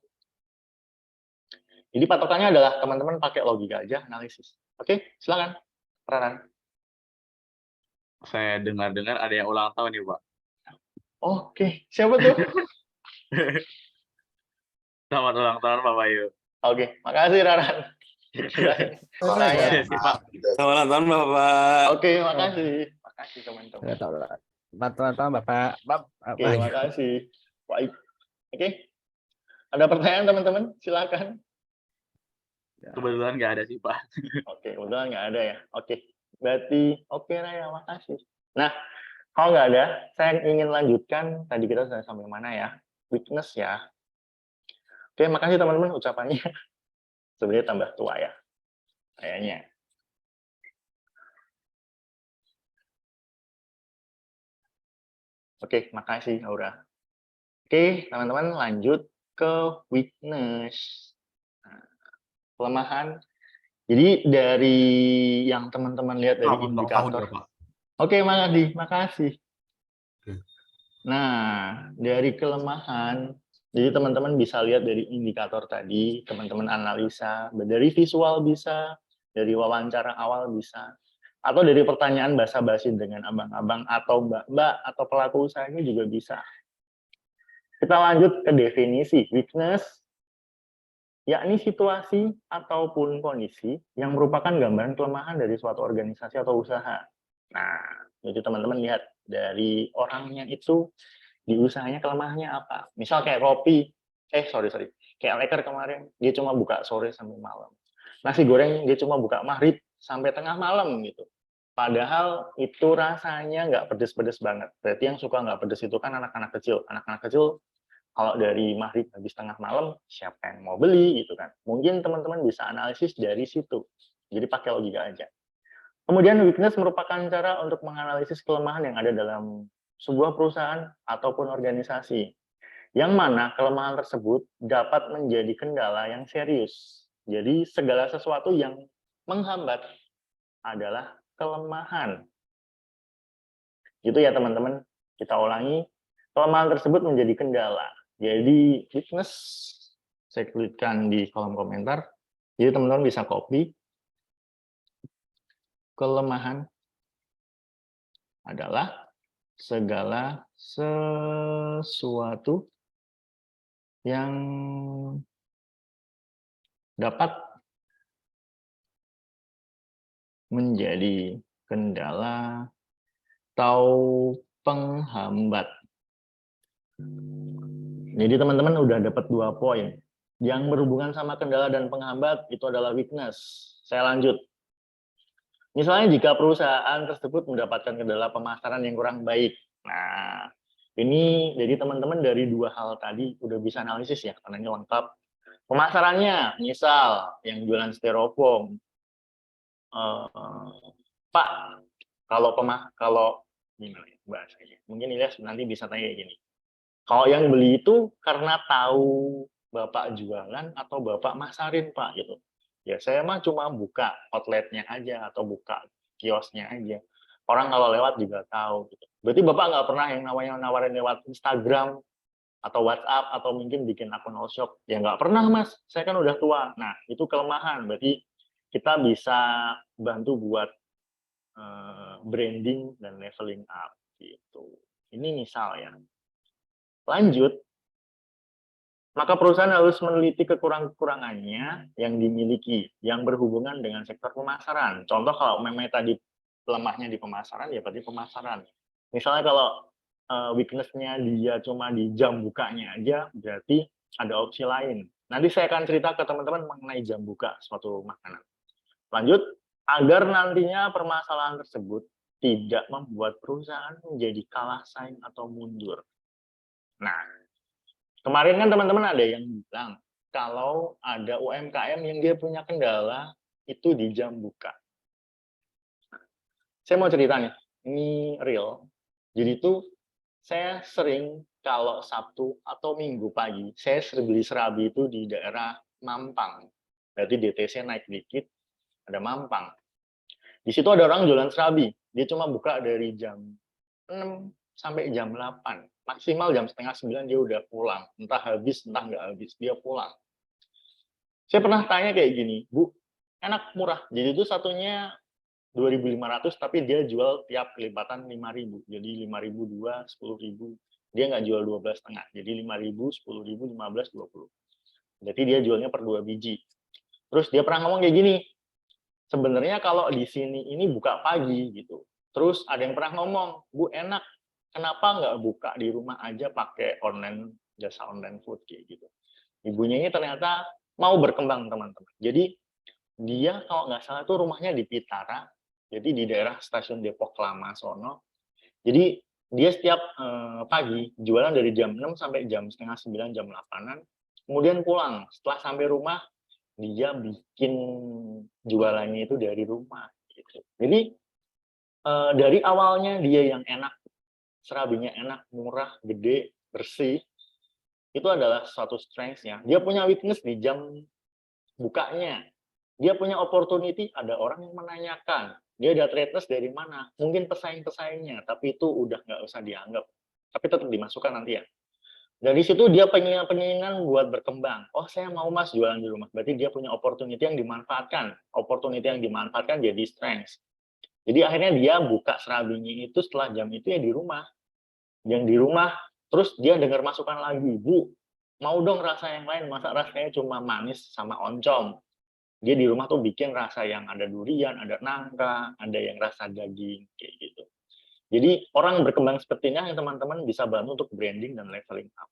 Jadi patokannya adalah teman-teman pakai logika aja, analisis. Oke, silakan. Raran. Saya dengar-dengar ada yang ulang tahun nih, Pak. Oke, siapa tuh? Selamat ulang tahun, Pak Bayu. Oke, makasih Raran. Makanya. Pak. Selamat ulang tahun Bapak. Oke, makasih. Makasih teman-teman. Selamat tahun Bapak. Oke, makasih. Baik. Oke. Ada pertanyaan teman-teman? Silakan. Kebetulan nggak ada sih, Pak. Oke, kebetulan nggak ada ya. Oke, berarti oke Raya, makasih. Nah, kalau nggak ada, saya ingin lanjutkan. Tadi kita sudah sampai mana ya? Weakness ya. Oke, makasih teman-teman ucapannya. Sebenarnya tambah tua ya, kayaknya. Oke, makasih Aura. Oke, teman-teman lanjut ke weakness. Nah, kelemahan. Jadi dari yang teman-teman lihat dari indikator. Oke, makasih. Nah, dari kelemahan, jadi teman-teman bisa lihat dari indikator tadi, teman-teman analisa, dari visual bisa, dari wawancara awal bisa, atau dari pertanyaan basa-basi dengan abang-abang atau mbak-mbak atau pelaku usahanya juga bisa. Kita lanjut ke definisi weakness, yakni situasi ataupun kondisi yang merupakan gambaran kelemahan dari suatu organisasi atau usaha. Nah, jadi teman-teman lihat dari orangnya itu di usahanya kelemahannya apa. Misal kayak kopi, kayak Leker kemarin, dia cuma buka sore sampai malam. Nasi goreng dia cuma buka maghrib sampai tengah malam gitu. Padahal itu rasanya nggak pedes-pedes banget. Berarti yang suka nggak pedes itu kan anak-anak kecil. Anak-anak kecil kalau dari maghrib habis tengah malam, siapa yang mau beli gitu kan. Mungkin teman-teman bisa analisis dari situ. Jadi pakai logika aja. Kemudian weakness merupakan cara untuk menganalisis kelemahan yang ada dalam sebuah perusahaan ataupun organisasi. Yang mana kelemahan tersebut dapat menjadi kendala yang serius. Jadi segala sesuatu yang menghambat adalah kelemahan. Gitu ya teman-teman. Kita ulangi. Kelemahan tersebut menjadi kendala. Jadi weakness, saya klitkan di kolom komentar. Jadi teman-teman bisa copy. Kelemahan adalah segala sesuatu yang dapat menjadi kendala atau penghambat. Jadi teman-teman udah dapat 2 poin. Yang berhubungan sama kendala dan penghambat itu adalah weakness. Saya lanjut. Misalnya jika perusahaan tersebut mendapatkan kendala pemasaran yang kurang baik. Nah, ini jadi teman-teman dari 2 hal tadi udah bisa analisis ya, karena ini lengkap. Pemasarannya, misal yang jualan styrofoam. Pak, kalau gimana ya bahasanya? Mungkin Ilyas nanti bisa tanya gini. Kalau yang beli itu karena tahu Bapak jualan atau Bapak masarin, Pak, gitu. Ya, saya mah cuma buka outletnya aja atau buka kiosnya aja. Orang kalau lewat juga tahu. Gitu. Berarti Bapak nggak pernah yang namanya nawarin lewat Instagram atau WhatsApp atau mungkin bikin akun all shop. Ya nggak pernah, Mas. Saya kan udah tua. Nah, itu kelemahan. Berarti kita bisa bantu buat branding dan leveling up. Gitu. Ini misal ya. Lanjut, Maka perusahaan harus meneliti kekurangannya yang dimiliki, yang berhubungan dengan sektor pemasaran. Contoh kalau memang tadi lemahnya di pemasaran, ya berarti pemasaran. Misalnya kalau weakness-nya dia cuma di jam bukanya aja, berarti ada opsi lain. Nanti saya akan cerita ke teman-teman mengenai jam buka suatu makanan. Lanjut, agar nantinya permasalahan tersebut tidak membuat perusahaan menjadi kalah saing atau mundur. Nah, kemarin kan teman-teman ada yang bilang kalau ada UMKM yang dia punya kendala itu di jam buka. Saya mau cerita nih, ini real. Jadi itu saya sering kalau Sabtu atau Minggu pagi, saya beli serabi itu di daerah Mampang. Berarti DTC naik dikit, ada Mampang. Di situ ada orang jualan serabi. Dia cuma buka dari jam 6 sampai jam 8. Maksimal jam setengah 9 dia udah pulang. Entah habis, entah nggak habis. Dia pulang. Saya pernah tanya kayak gini, Bu, enak murah. Jadi itu satunya 2.500, tapi dia jual tiap kelipatan 5.000. Jadi 5.000 2, 10.000. Dia nggak jual 12,5. Jadi 5.000, 10.000, 15, 20. Jadi dia jualnya per 2 biji. Terus dia pernah ngomong kayak gini, sebenarnya kalau di sini ini buka pagi gitu. Terus ada yang pernah ngomong, Bu enak, kenapa nggak buka di rumah aja pakai online, jasa online food kayak gitu. Ibunya ini ternyata mau berkembang teman-teman. Jadi dia kalau nggak salah tuh rumahnya di Pitara, jadi di daerah stasiun Depok Lama sono. Jadi dia setiap pagi jualan dari jam 6 sampai jam setengah 9, jam 8-an. Kemudian pulang. Setelah sampai rumah, dia bikin jualannya itu dari rumah. Gitu. Jadi dari awalnya dia yang enak, serabinya enak, murah, gede, bersih, itu adalah suatu strength-nya. Dia punya weakness di jam bukanya. Dia punya opportunity, ada orang yang menanyakan, dia dapat readiness dari mana? Mungkin pesaing-pesaingnya, tapi itu udah nggak usah dianggap. Tapi tetap dimasukkan nanti ya. Dari situ dia pengen buat berkembang. Oh, saya mau Mas jualan di rumah. Berarti dia punya opportunity yang dimanfaatkan. Opportunity yang dimanfaatkan jadi strength. Jadi akhirnya dia buka serabinya itu setelah jam itu ya di rumah. Yang di rumah, terus dia dengar masukan lagi, Bu, mau dong rasa yang lain, masa rasanya cuma manis sama oncom. Dia di rumah tuh bikin rasa yang ada durian, ada nangka, ada yang rasa daging, kayak gitu. Jadi orang berkembang seperti ini yang teman-teman bisa bantu untuk branding dan leveling up.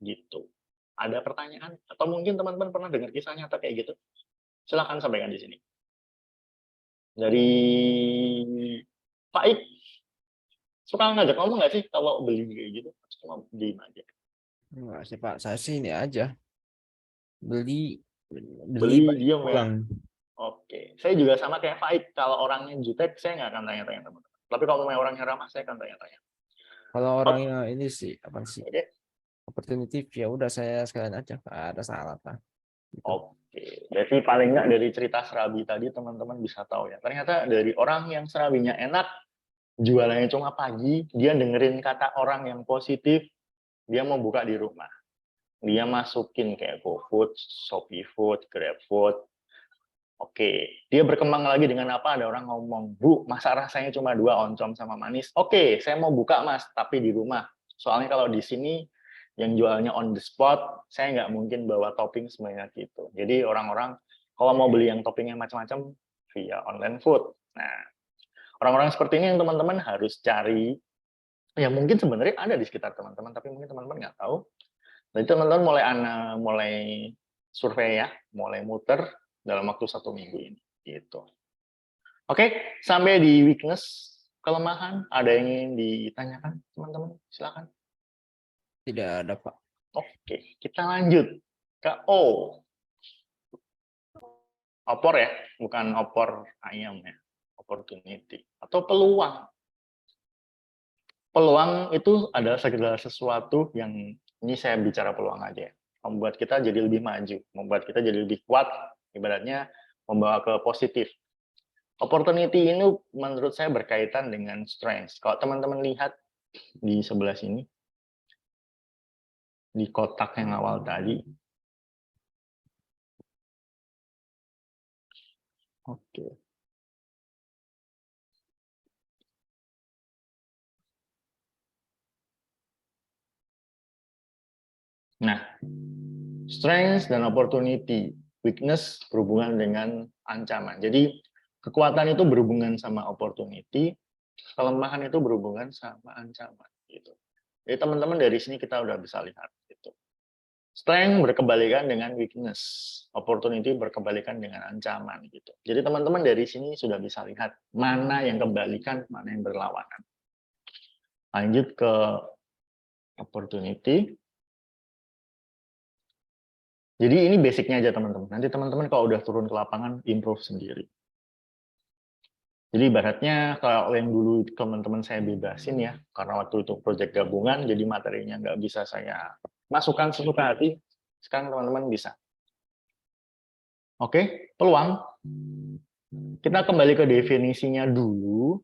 Gitu. Ada pertanyaan? Atau mungkin teman-teman pernah dengar kisah nyata kayak gitu? Silahkan sampaikan di sini. Dari Pak Ik, suka ngajak ngomong nggak sih kalau beli kayak gitu? Cuma diem aja. Enggak sih Pak, saya sih ini aja. Beli Beli balik diem ya. pulang. Oke, saya juga sama kayak Faik. Kalau orangnya jutek, saya nggak akan tanya-tanya teman-teman. Tapi kalau memang orangnya ramah, saya akan tanya-tanya. Kalau orangnya ini sih apa sih? Oke. Opportunity ya udah saya sekalian aja, nggak ada salah Pak. Gitu. Oke, jadi paling nggak dari cerita serabi tadi teman-teman bisa tahu ya. Ternyata dari orang yang serabinya enak, jualannya cuma pagi, dia dengerin kata orang yang positif, dia mau buka di rumah. Dia masukin kayak GoFood, Shopee Food, GrabFood. Oke, dia berkembang lagi dengan apa? Ada orang ngomong, Bu, masa rasanya cuma 2 oncom sama manis? Oke, saya mau buka Mas, tapi di rumah. Soalnya kalau di sini yang jualnya on the spot, saya nggak mungkin bawa topping sebanyak itu. Jadi orang-orang kalau mau beli yang toppingnya macam-macam via online food. Nah, orang-orang seperti ini yang teman-teman harus cari. Ya mungkin sebenarnya ada di sekitar teman-teman, tapi mungkin teman-teman nggak tahu. Jadi teman-teman mulai survei ya, mulai muter dalam waktu 1 minggu ini. Gitu. Oke, sampai di weakness, kelemahan, ada yang ingin ditanyakan teman-teman? Silakan. Tidak ada Pak. Oke, kita lanjut ke O. Opor ya, bukan opor ayam ya. Opportunity atau peluang. Peluang itu adalah segala sesuatu yang, ini saya bicara peluang aja ya, membuat kita jadi lebih maju, membuat kita jadi lebih kuat, ibaratnya membawa ke positif. Opportunity ini menurut saya berkaitan dengan strength. Kalau teman-teman lihat di sebelah sini, di kotak yang awal tadi. Oke. Nah, Strength dan opportunity, weakness berhubungan dengan ancaman. Jadi kekuatan itu berhubungan sama opportunity, kelemahan itu berhubungan sama ancaman. Gitu. Jadi teman-teman dari sini kita udah bisa lihat. Gitu. Strength berkebalikan dengan weakness, opportunity berkebalikan dengan ancaman. Gitu. Jadi teman-teman dari sini sudah bisa lihat mana yang kebalikan, mana yang berlawanan. Lanjut ke opportunity. Jadi ini basicnya aja teman-teman. Nanti teman-teman kalau udah turun ke lapangan, improve sendiri. Jadi ibaratnya kalau yang dulu teman-teman saya bebasin ya, karena waktu itu proyek gabungan, jadi materinya nggak bisa saya masukkan sesuka hati, sekarang teman-teman bisa. Oke, peluang. Kita kembali ke definisinya dulu.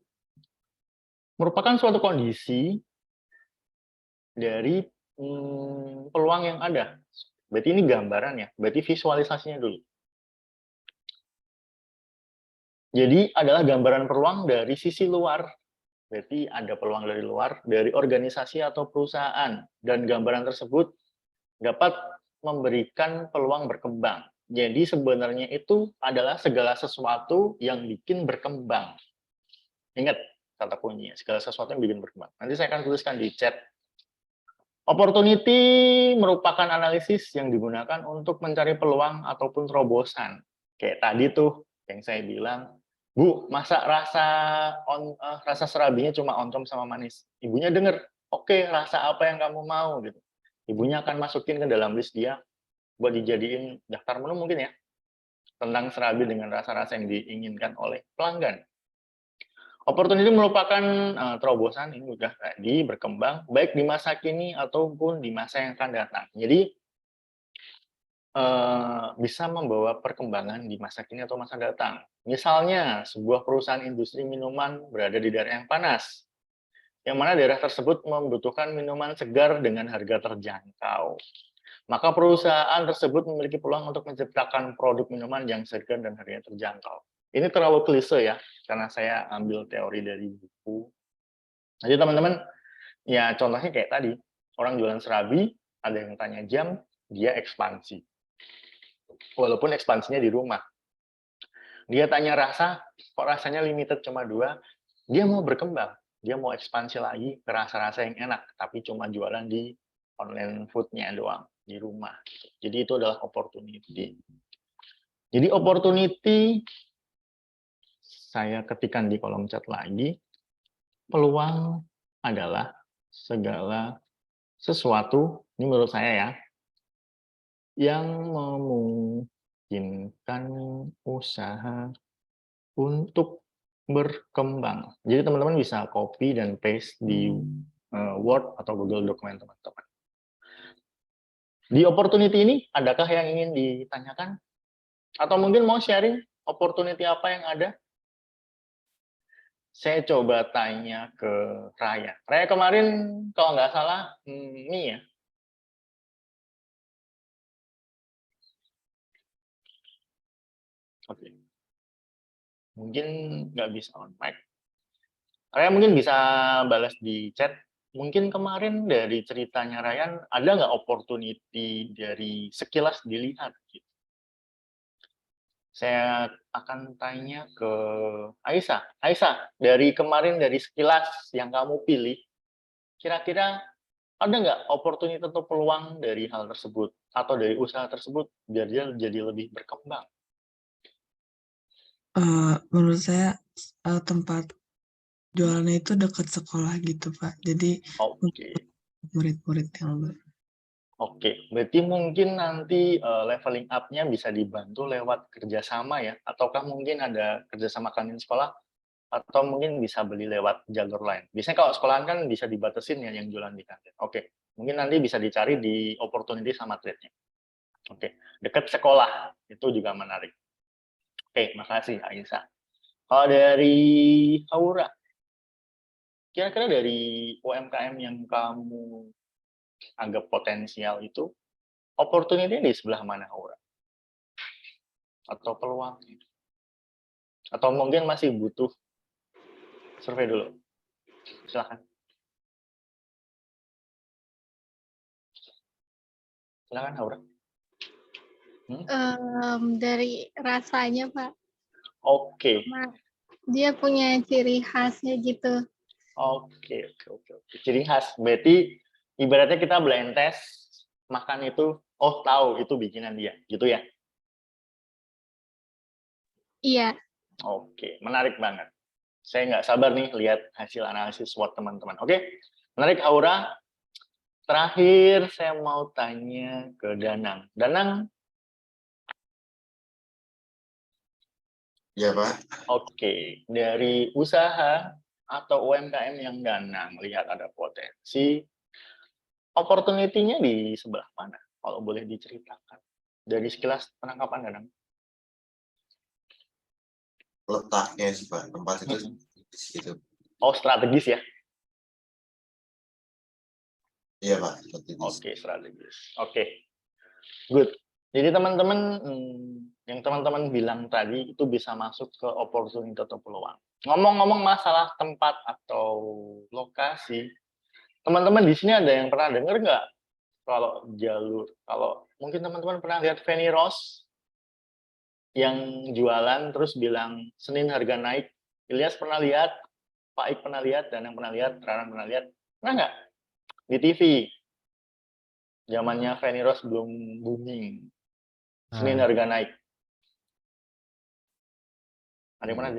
Merupakan suatu kondisi dari peluang yang ada. Berarti ini gambaran ya, berarti visualisasinya dulu. Jadi adalah gambaran peluang dari sisi luar. Berarti ada peluang dari luar, dari organisasi atau perusahaan. Dan gambaran tersebut dapat memberikan peluang berkembang. Jadi sebenarnya itu adalah segala sesuatu yang bikin berkembang. Ingat kata kuncinya, segala sesuatu yang bikin berkembang. Nanti saya akan tuliskan di chat. Opportunity merupakan analisis yang digunakan untuk mencari peluang ataupun terobosan. Kayak tadi tuh yang saya bilang, Bu, masa rasa serabinya cuma oncom sama manis. Ibunya denger, oke, rasa apa yang kamu mau gitu. Ibunya akan masukin ke dalam list dia buat dijadiin daftar menu mungkin ya, tentang serabi dengan rasa-rasa yang diinginkan oleh pelanggan. Opportunity merupakan terobosan, ini udah tadi berkembang, baik di masa kini ataupun di masa yang akan datang. Jadi, bisa membawa perkembangan di masa kini atau masa datang. Misalnya, sebuah perusahaan industri minuman berada di daerah yang panas, yang mana daerah tersebut membutuhkan minuman segar dengan harga terjangkau. Maka perusahaan tersebut memiliki peluang untuk menciptakan produk minuman yang segar dan harganya terjangkau. Ini terlalu klise ya, karena saya ambil teori dari buku. Jadi teman-teman, ya contohnya kayak tadi, orang jualan serabi, ada yang tanya jam, dia ekspansi. Walaupun ekspansinya di rumah. Dia tanya rasa, kok rasanya limited cuma 2, dia mau berkembang. Dia mau ekspansi lagi ke rasa-rasa yang enak, tapi cuma jualan di online food-nya doang, di rumah. Jadi itu adalah opportunity. Jadi opportunity, saya ketikkan di kolom chat lagi, peluang adalah segala sesuatu, ini menurut saya ya, yang memungkinkan usaha untuk berkembang. Jadi teman-teman bisa copy dan paste di Word atau Google Document teman-teman. Di opportunity ini, adakah yang ingin ditanyakan? Atau mungkin mau sharing opportunity apa yang ada? Saya coba tanya ke Raya. Raya kemarin kalau nggak salah ini ya. Oke. Mungkin nggak bisa on mic. Raya mungkin bisa balas di chat. Mungkin kemarin dari ceritanya Ryan, ada nggak opportunity dari sekilas dilihat? Gitu. Saya akan tanya ke Aisyah. Aisyah, dari kemarin dari sekilas yang kamu pilih, kira-kira ada nggak opportunity atau peluang dari hal tersebut atau dari usaha tersebut biar dia jadi lebih berkembang? Menurut saya tempat jualannya itu dekat sekolah gitu Pak. Jadi Oke. murid-murid yang baru. Oke, berarti mungkin nanti leveling up-nya bisa dibantu lewat kerjasama ya, ataukah mungkin ada kerjasama kantin sekolah, atau mungkin bisa beli lewat jalur lain. Biasanya kalau sekolahan kan bisa dibatasin ya yang jualan di kantin. Oke, mungkin nanti bisa dicari di opportunity sama trade-nya. Oke, dekat sekolah, itu juga menarik. Oke, makasih Aisyah. Kalau dari Aura, kira-kira dari UMKM yang kamu anggap potensial itu, opportunity di sebelah mana, Aura? Atau peluang? Atau mungkin masih butuh survei dulu? Silakan. Silakan, Aura. Dari rasanya, Pak. Oke. Dia punya ciri khasnya gitu. Oke. Ciri khas. Berarti ibaratnya kita blind test makan itu, oh tahu itu bikinan dia, gitu ya? Iya. Oke, menarik banget. Saya nggak sabar nih lihat hasil analisis SWOT teman-teman. Oke, menarik Aura. Terakhir saya mau tanya ke Danang. Danang. Ya, Pak. Oke, dari usaha atau UMKM yang Danang lihat ada potensi, opportunity-nya di sebelah mana? Kalau boleh diceritakan. Dari sekilas penangkapan Danang. Letaknya sih, Pak. Tempat itu di situ. Oh, strategis ya? Iya, Pak. Strategis. Oke, strategis. Oke, good. Jadi teman-teman, yang teman-teman bilang tadi itu bisa masuk ke opportunity atau peluang. Ngomong-ngomong masalah tempat atau lokasi, teman-teman di sini ada yang pernah dengar nggak kalau jalur, kalau mungkin teman-teman pernah lihat Fanny Rose yang jualan terus bilang Senin harga naik. Ilyas pernah lihat, Pak Ik pernah lihat, dan yang pernah lihat, Raran pernah lihat. Pernah nggak? Di TV. Zamannya Fanny Rose belum booming. Senin harga naik. Ada yang pernah?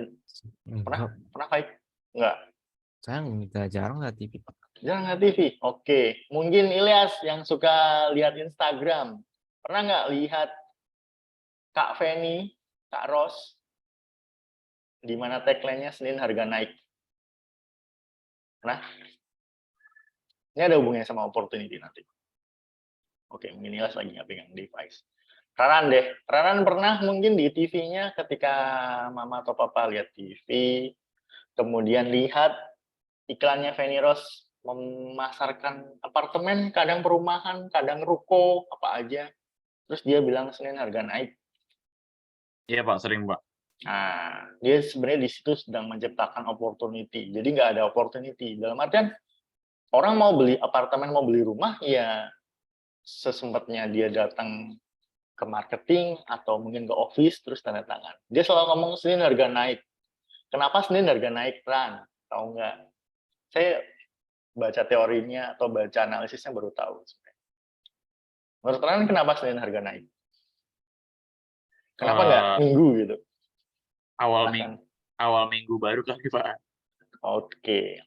Pernah Pak Ik? Enggak. Saya nggak jarang lihat TV, Pak. Jarang lihat TV. Oke. Mungkin Ilyas yang suka lihat Instagram. Pernah nggak lihat Kak Fanny, Kak Ros, di mana tagline-nya Senin harga naik? Nah, ini ada hubungannya sama opportunity nanti. Oke, mungkin Ilyas lagi nggak pegang device. Raran deh, Raran pernah mungkin di TV-nya ketika mama atau papa lihat TV, kemudian lihat iklannya Fanny Rose memasarkan apartemen, kadang perumahan, kadang ruko, apa aja. Terus dia bilang Senin harga naik. Iya Pak, sering Pak. Nah, dia sebenarnya di situ sedang menciptakan opportunity. Jadi nggak ada opportunity. Dalam artian, orang mau beli apartemen, mau beli rumah, ya sesempatnya dia datang ke marketing atau mungkin ke office, terus tanda tangan. Dia selalu ngomong Senin harga naik. Kenapa Senin harga naik, Ran? Tahu nggak? Saya baca teorinya atau baca analisisnya baru tahu. Menurut Ran, kenapa Senin harga naik? Kenapa nggak minggu gitu? Awal minggu baru kali Pak. Oke,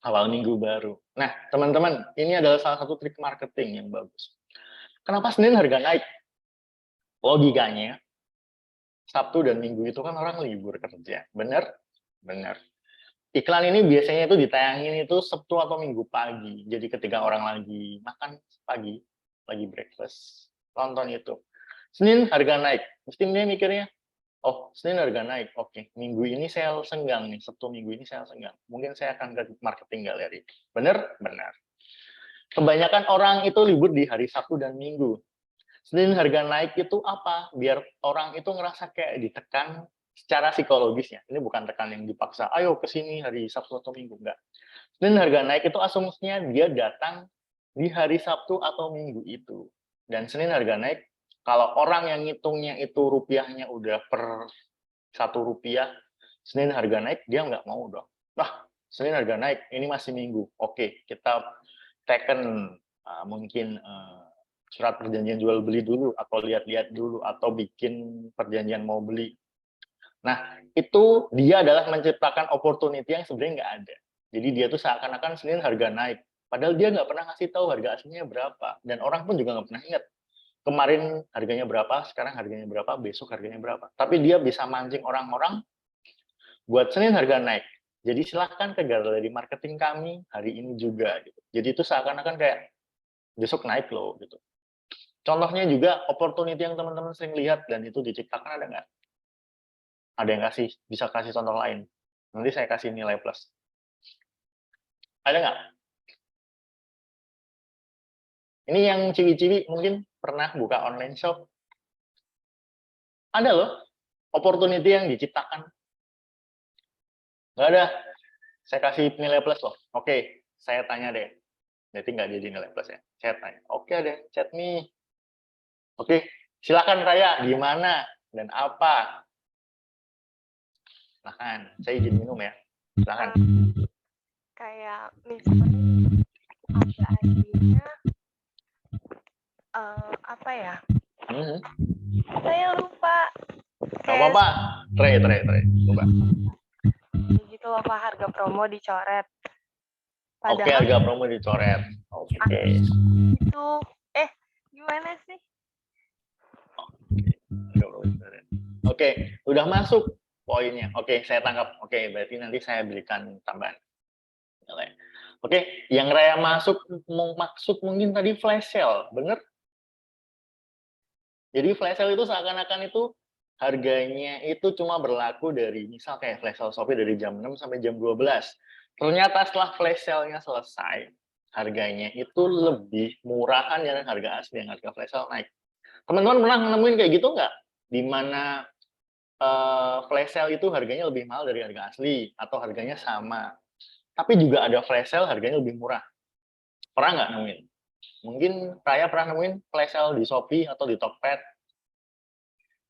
awal minggu baru. Nah, teman-teman, ini adalah salah satu trik marketing yang bagus. Kenapa Senin harga naik? Logikanya, Sabtu dan Minggu itu kan orang libur kerja. Benar? Benar. Iklan ini biasanya itu ditayangin itu Sabtu atau Minggu pagi. Jadi ketika orang lagi makan pagi, lagi breakfast, nonton itu. Senin harga naik. Mesti dia mikirnya, oh Senin harga naik. Oke, Minggu ini saya senggang nih. Sabtu Minggu ini saya senggang. Mungkin saya akan ke marketing galeri. Benar? Benar. Kebanyakan orang itu libur di hari Sabtu dan Minggu. Senin harga naik itu apa? Biar orang itu ngerasa kayak ditekan secara psikologisnya. Ini bukan tekan yang dipaksa, ayo ke sini hari Sabtu atau Minggu. Enggak. Senin harga naik itu asumsinya dia datang di hari Sabtu atau Minggu itu. Dan Senin harga naik, kalau orang yang ngitungnya itu rupiahnya udah per 1 rupiah, Senin harga naik, dia nggak mau dong. Nah, Senin harga naik, ini masih Minggu. Oke, kita taken mungkin surat perjanjian jual beli dulu, atau lihat-lihat dulu, atau bikin perjanjian mau beli. Nah, itu dia adalah menciptakan opportunity yang sebenarnya nggak ada. Jadi dia tuh seakan-akan Senin harga naik. Padahal dia nggak pernah ngasih tahu harga aslinya berapa. Dan orang pun juga nggak pernah ingat. Kemarin harganya berapa, sekarang harganya berapa, besok harganya berapa. Tapi dia bisa mancing orang-orang buat Senin harga naik. Jadi silahkan ke galeri marketing kami hari ini juga. Gitu. Jadi itu seakan-akan kayak besok naik loh. Gitu. Contohnya juga opportunity yang teman-teman sering lihat dan itu diciptakan ada nggak? Ada yang bisa kasih contoh lain. Nanti saya kasih nilai plus. Ada nggak? Ini yang ciwi-ciwi mungkin pernah buka online shop. Ada loh, opportunity yang diciptakan. Nggak ada. Saya kasih nilai plus loh. Oke, saya tanya deh. Jadi nggak jadi nilai plus ya. Saya tanya. Oke, ada chat nih. Oke, Silakan Raya, gimana dan apa? Silakan, saya izin minum ya. Silakan. Kayak misalnya harga aslinya apa ya? Saya lupa. Gak apa-apa. Tre. Coba. Gitu loh Pak, harga promo dicoret. Oke, harga promo dicoret. Oke. Itu gimana sih? Oke, udah masuk poinnya. Oke, saya tangkap. Oke, berarti nanti saya berikan tambahan nilai. Oke, yang Raya maksud mungkin tadi flash sale, bener? Jadi flash sale itu seakan-akan itu harganya itu cuma berlaku dari misal kayak flash sale Shopee dari jam 6 sampai jam 12. Ternyata setelah flash sale-nya selesai, harganya itu lebih murahan dari harga asli, yang harga flash sale naik. Teman-teman pernah nemuin kayak gitu nggak? Di mana flash sale itu harganya lebih mahal dari harga asli, atau harganya sama. Tapi juga ada flash sale harganya lebih murah. Pernah nggak nemuin? Mungkin Raya pernah nemuin flash sale di Shopee atau di Tokped.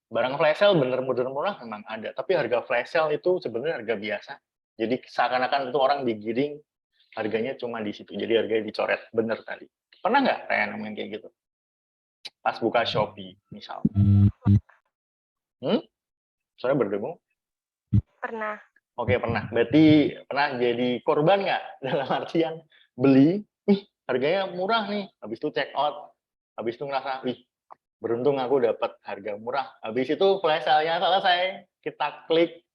Barang flash sale bener-bener murah memang ada, tapi harga flash sale itu sebenarnya harga biasa. Jadi seakan-akan itu orang digiring, harganya cuma di situ. Jadi harganya dicoret, bener tadi. Pernah nggak Raya nemuin kayak gitu? Pas buka Shopee, misal. Soalnya berdengung? Pernah. Oke, pernah. Berarti pernah jadi korban nggak? Dalam artian beli, harganya murah nih. Habis itu check out. Habis itu ngerasa, beruntung aku dapat harga murah. Habis itu flash sale-nya selesai. Kita klik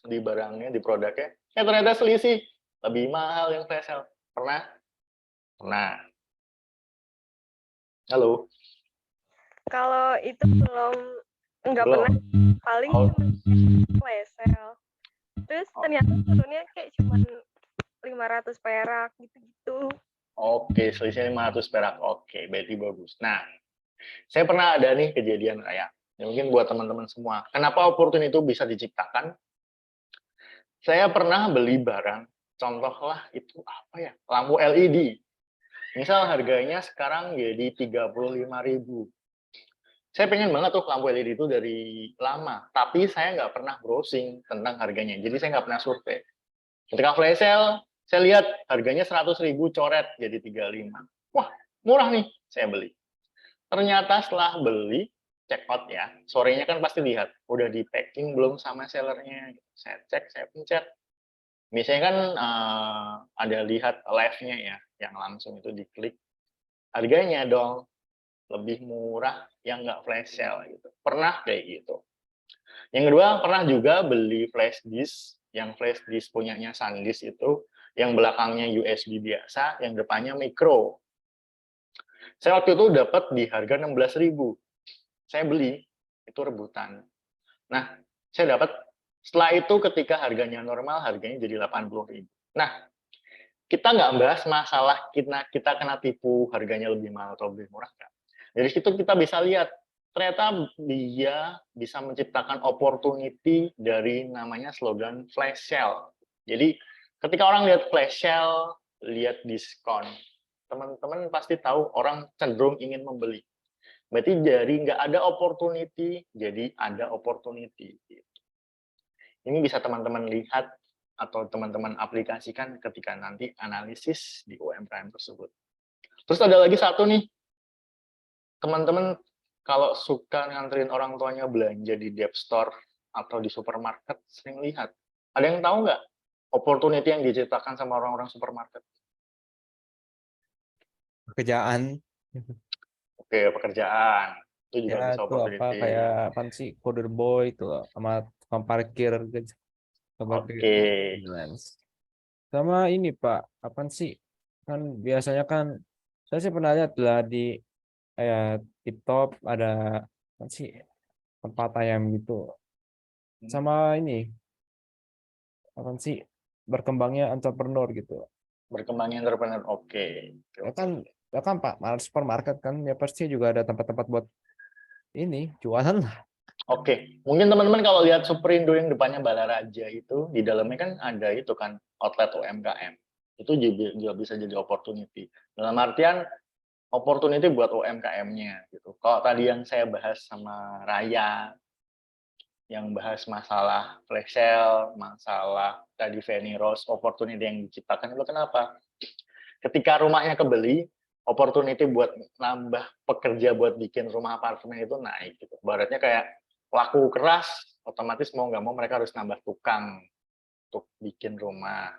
di barangnya, di produknya. Ternyata selisih. Lebih mahal yang flash sale. Pernah? Pernah. Halo? Kalau itu nggak pernah. Paling flash sale. Terus ternyata turunnya kayak cuma 500 perak gitu-gitu. Oke, selisihnya 500 perak. Oke, berarti bagus. Nah, saya pernah ada nih kejadian Raya. Ya, mungkin buat teman-teman semua. Kenapa opportunity itu bisa diciptakan? Saya pernah beli barang, contohlah itu apa ya? Lampu LED. Misal harganya sekarang jadi 35.000. Saya pengen banget tuh lampu LED itu dari lama, tapi saya nggak pernah browsing tentang harganya. Jadi saya nggak pernah survei. Ketika flash sale, saya lihat harganya 100.000 coret jadi 35. Wah, murah nih, saya beli. Ternyata setelah beli, check out ya, sorenya kan pasti lihat, udah di packing belum sama sellernya. Saya cek, saya pencet. Biasanya kan ada lihat live-nya ya, yang langsung itu diklik. Harganya dong, lebih murah yang nggak flash sale gitu. Pernah kayak gitu. Yang kedua, pernah juga beli flash disk, yang flash disk punyanya SanDisk itu, yang belakangnya USB biasa, yang depannya micro. Saya waktu itu dapat di harga 16.000. Saya beli, itu rebutan. Nah, saya dapat setelah itu ketika harganya normal, harganya jadi 80.000. Nah, kita nggak bahas masalah kita kena tipu harganya lebih mahal atau lebih murah. Dari situ kita bisa lihat, ternyata dia bisa menciptakan opportunity dari namanya slogan flash sale. Jadi ketika orang lihat flash sale, lihat diskon, teman-teman pasti tahu orang cenderung ingin membeli. Berarti dari nggak ada opportunity, jadi ada opportunity. Ini bisa teman-teman lihat atau teman-teman aplikasikan ketika nanti analisis di UMKM tersebut. Terus ada lagi satu nih, teman-teman kalau suka nganterin orang tuanya belanja di Dep Store atau di supermarket, sering lihat. Ada yang tahu nggak opportunity yang diciptakan sama orang-orang supermarket? Pekerjaan. Oke, pekerjaan. Itu juga Ya bisa itu apa opportunity. kayak apa sih coder boy itu sama tukang parkir gitu. Oke. Freelance. Sama ini Pak, apa sih? Kan biasanya kan saya sih pernah lihat lah di TikTok ada apa sih tempat ayam gitu. Sama ini apa sih berkembangnya entrepreneur gitu. Berkembangnya entrepreneur. Oke. Ya kan Pak, supermarket kan ya pasti juga ada tempat-tempat buat ini jualan lah. Oke, mungkin teman-teman kalau lihat Superindo yang depannya Balaraja itu, di dalamnya kan ada itu kan outlet UMKM. Itu juga bisa jadi opportunity. Dalam artian opportunity buat UMKM-nya gitu. Kalau tadi yang saya bahas sama Raya, yang bahas masalah flash sale, masalah tadi Fanny Rose, opportunity yang diciptakan itu kenapa? Ketika rumahnya kebeli, opportunity buat nambah pekerja buat bikin rumah apartemen itu naik gitu. Baratnya kayak laku keras, otomatis mau nggak mau mereka harus nambah tukang untuk bikin rumah.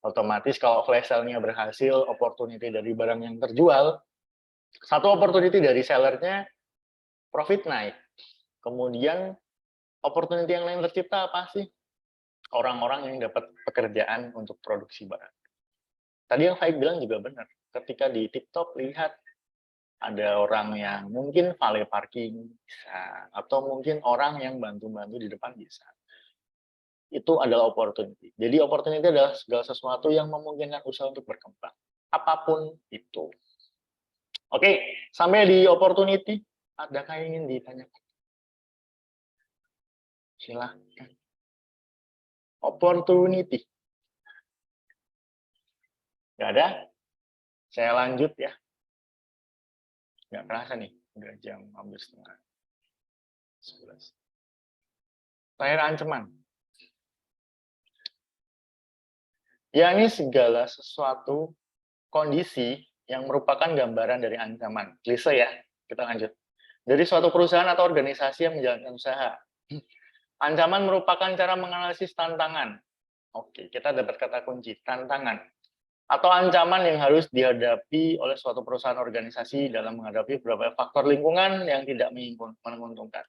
Otomatis kalau flash sale-nya berhasil, opportunity dari barang yang terjual, satu opportunity dari sellernya, profit naik. Kemudian opportunity yang lain tercipta apa sih? Orang-orang yang dapat pekerjaan untuk produksi barang. Tadi yang Faik bilang juga benar. Ketika di TikTok lihat ada orang yang mungkin valet parking bisa, atau mungkin orang yang bantu-bantu di depan bisa. Itu adalah opportunity. Jadi opportunity adalah segala sesuatu yang memungkinkan usaha untuk berkembang. Apapun itu. Oke, sampai di opportunity. Adakah yang ingin ditanyakan? Silahkan. Opportunity. Nggak ada? Saya lanjut ya. Nggak kerasa nih, udah jam hampir setengah 11. Terakhir ancaman. Yakni segala sesuatu kondisi yang merupakan gambaran dari ancaman. Klise ya, kita lanjut. Dari suatu perusahaan atau organisasi yang menjalankan usaha. Ancaman merupakan cara menganalisis tantangan. Oke, kita dapat kata kunci, tantangan. Atau ancaman yang harus dihadapi oleh suatu perusahaan organisasi dalam menghadapi beberapa faktor lingkungan yang tidak menguntungkan.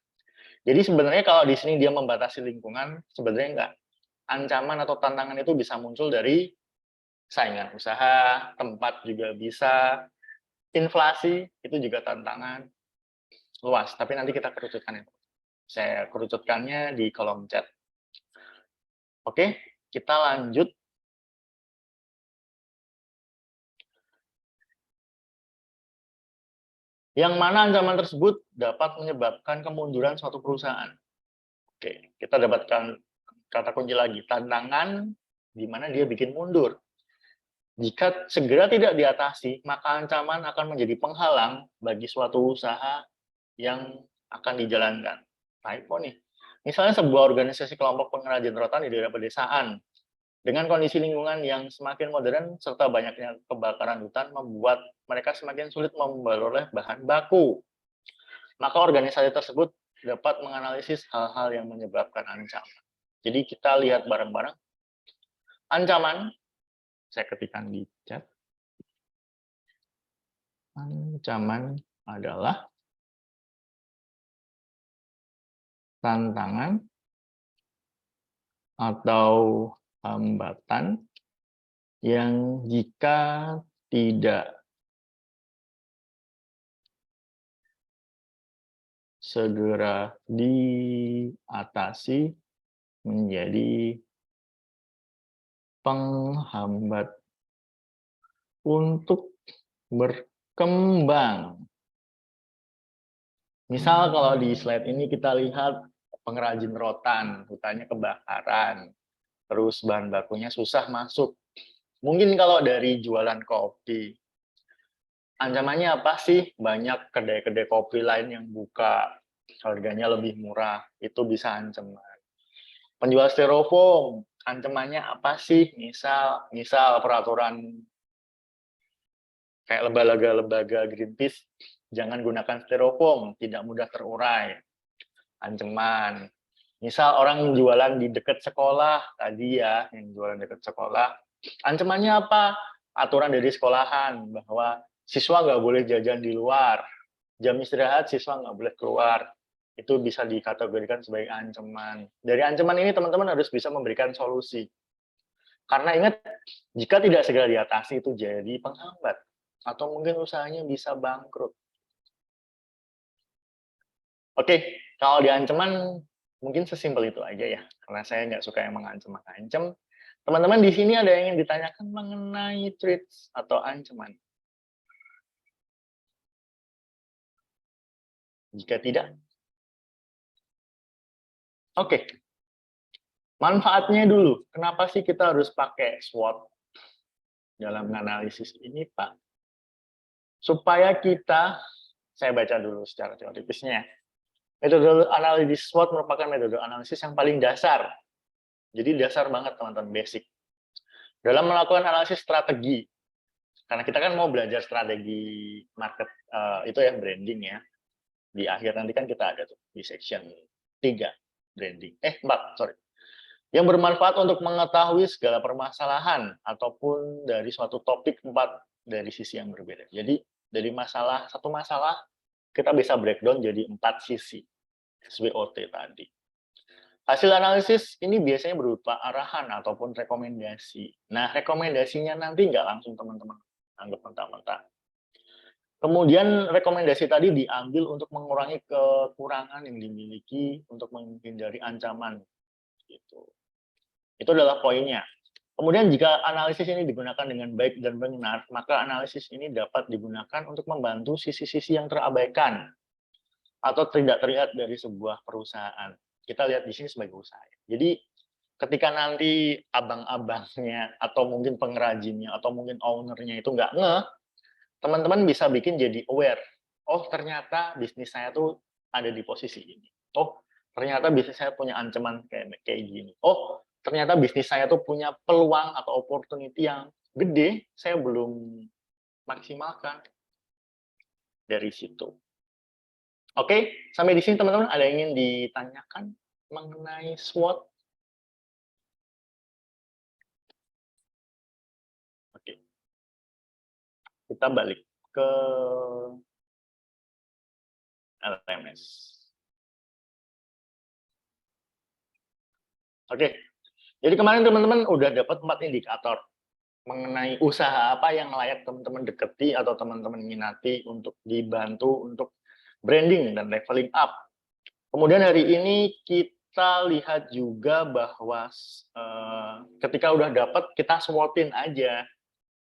Jadi sebenarnya kalau di sini dia membatasi lingkungan, sebenarnya enggak. Ancaman atau tantangan itu bisa muncul dari saingan usaha, tempat juga bisa, inflasi itu juga tantangan luas. Tapi nanti kita kerucutkan itu. Saya kerucutkannya di kolom chat. Oke, kita lanjut. Yang mana ancaman tersebut dapat menyebabkan kemunduran suatu perusahaan. Oke, kita dapatkan kata kunci lagi, tantangan di mana dia bikin mundur. Jika segera tidak diatasi, maka ancaman akan menjadi penghalang bagi suatu usaha yang akan dijalankan. Typo nih. Misalnya sebuah organisasi kelompok pengrajin rotan di daerah pedesaan. Dengan kondisi lingkungan yang semakin modern serta banyaknya kebakaran hutan membuat mereka semakin sulit memperoleh bahan baku. Maka organisasi tersebut dapat menganalisis hal-hal yang menyebabkan ancaman. Jadi kita lihat bareng-bareng. Ancaman, saya ketikkan di chat. Ancaman adalah tantangan atau hambatan yang jika tidak segera diatasi menjadi penghambat untuk berkembang. Misal kalau di slide ini kita lihat pengrajin rotan, hutannya kebakaran, terus bahan bakunya susah masuk. Mungkin kalau dari jualan kopi, ancamannya apa sih? Banyak kedai-kedai kopi lain yang buka, harganya lebih murah, itu bisa ancaman. Penjual styrofoam, ancamannya apa sih? Misal peraturan kayak lembaga-lembaga Greenpeace, jangan gunakan styrofoam, tidak mudah terurai. Ancaman. Misal orang jualan di dekat sekolah, tadi ya, yang jualan dekat sekolah, ancamannya apa? Aturan dari sekolahan, bahwa siswa nggak boleh jajan di luar, jam istirahat siswa nggak boleh keluar. Itu bisa dikategorikan sebagai ancaman. Dari ancaman ini teman-teman harus bisa memberikan solusi. Karena ingat, jika tidak segera diatasi itu jadi penghambat. Atau mungkin usahanya bisa bangkrut. Oke, kalau di ancaman mungkin sesimpel itu aja ya. Karena saya nggak suka yang mengancam-ancam. Teman-teman di sini ada yang ingin ditanyakan mengenai threats atau ancaman? Jika tidak, oke. Manfaatnya dulu. Kenapa sih kita harus pakai SWOT dalam menganalisis ini, Pak? supaya kita, saya baca dulu secara teoritisnya. Metode analisis SWOT merupakan metode analisis yang paling dasar. Jadi dasar banget teman-teman, basic. Dalam melakukan analisis strategi, karena kita kan mau belajar strategi market, itu ya branding ya. Di akhir nanti kan kita ada tuh di section 3, branding. 4, sorry. Yang bermanfaat untuk mengetahui segala permasalahan ataupun dari suatu topik 4 dari sisi yang berbeda. Jadi dari satu masalah kita bisa breakdown jadi 4 sisi SWOT tadi. Hasil analisis ini biasanya berupa arahan ataupun rekomendasi. Nah, rekomendasinya nanti nggak langsung teman-teman anggap mentah-mentah. Kemudian rekomendasi tadi diambil untuk mengurangi kekurangan yang dimiliki untuk menghindari ancaman. Gitu. Itu adalah poinnya. Kemudian jika analisis ini digunakan dengan baik dan benar, maka analisis ini dapat digunakan untuk membantu sisi-sisi yang terabaikan atau tidak terlihat dari sebuah perusahaan. Kita lihat di sini sebagai usaha. Jadi ketika nanti abang-abangnya atau mungkin pengrajinnya atau mungkin ownernya itu nggak ngeh, teman-teman bisa bikin jadi aware. Oh, ternyata bisnis saya tuh ada di posisi ini. Oh, ternyata bisnis saya punya ancaman kayak gini. Oh, ternyata bisnis saya tuh punya peluang atau opportunity yang gede, saya belum maksimalkan. Dari situ. Oke, sampai di sini teman-teman ada yang ingin ditanyakan mengenai SWOT? Oke. Kita balik ke LMS. Oke, jadi kemarin teman-teman udah dapat 4 indikator mengenai usaha apa yang layak teman-teman deketi atau teman-teman minati untuk dibantu untuk branding dan leveling up. Kemudian hari ini kita lihat juga bahwa ketika udah dapat kita SWOT-in aja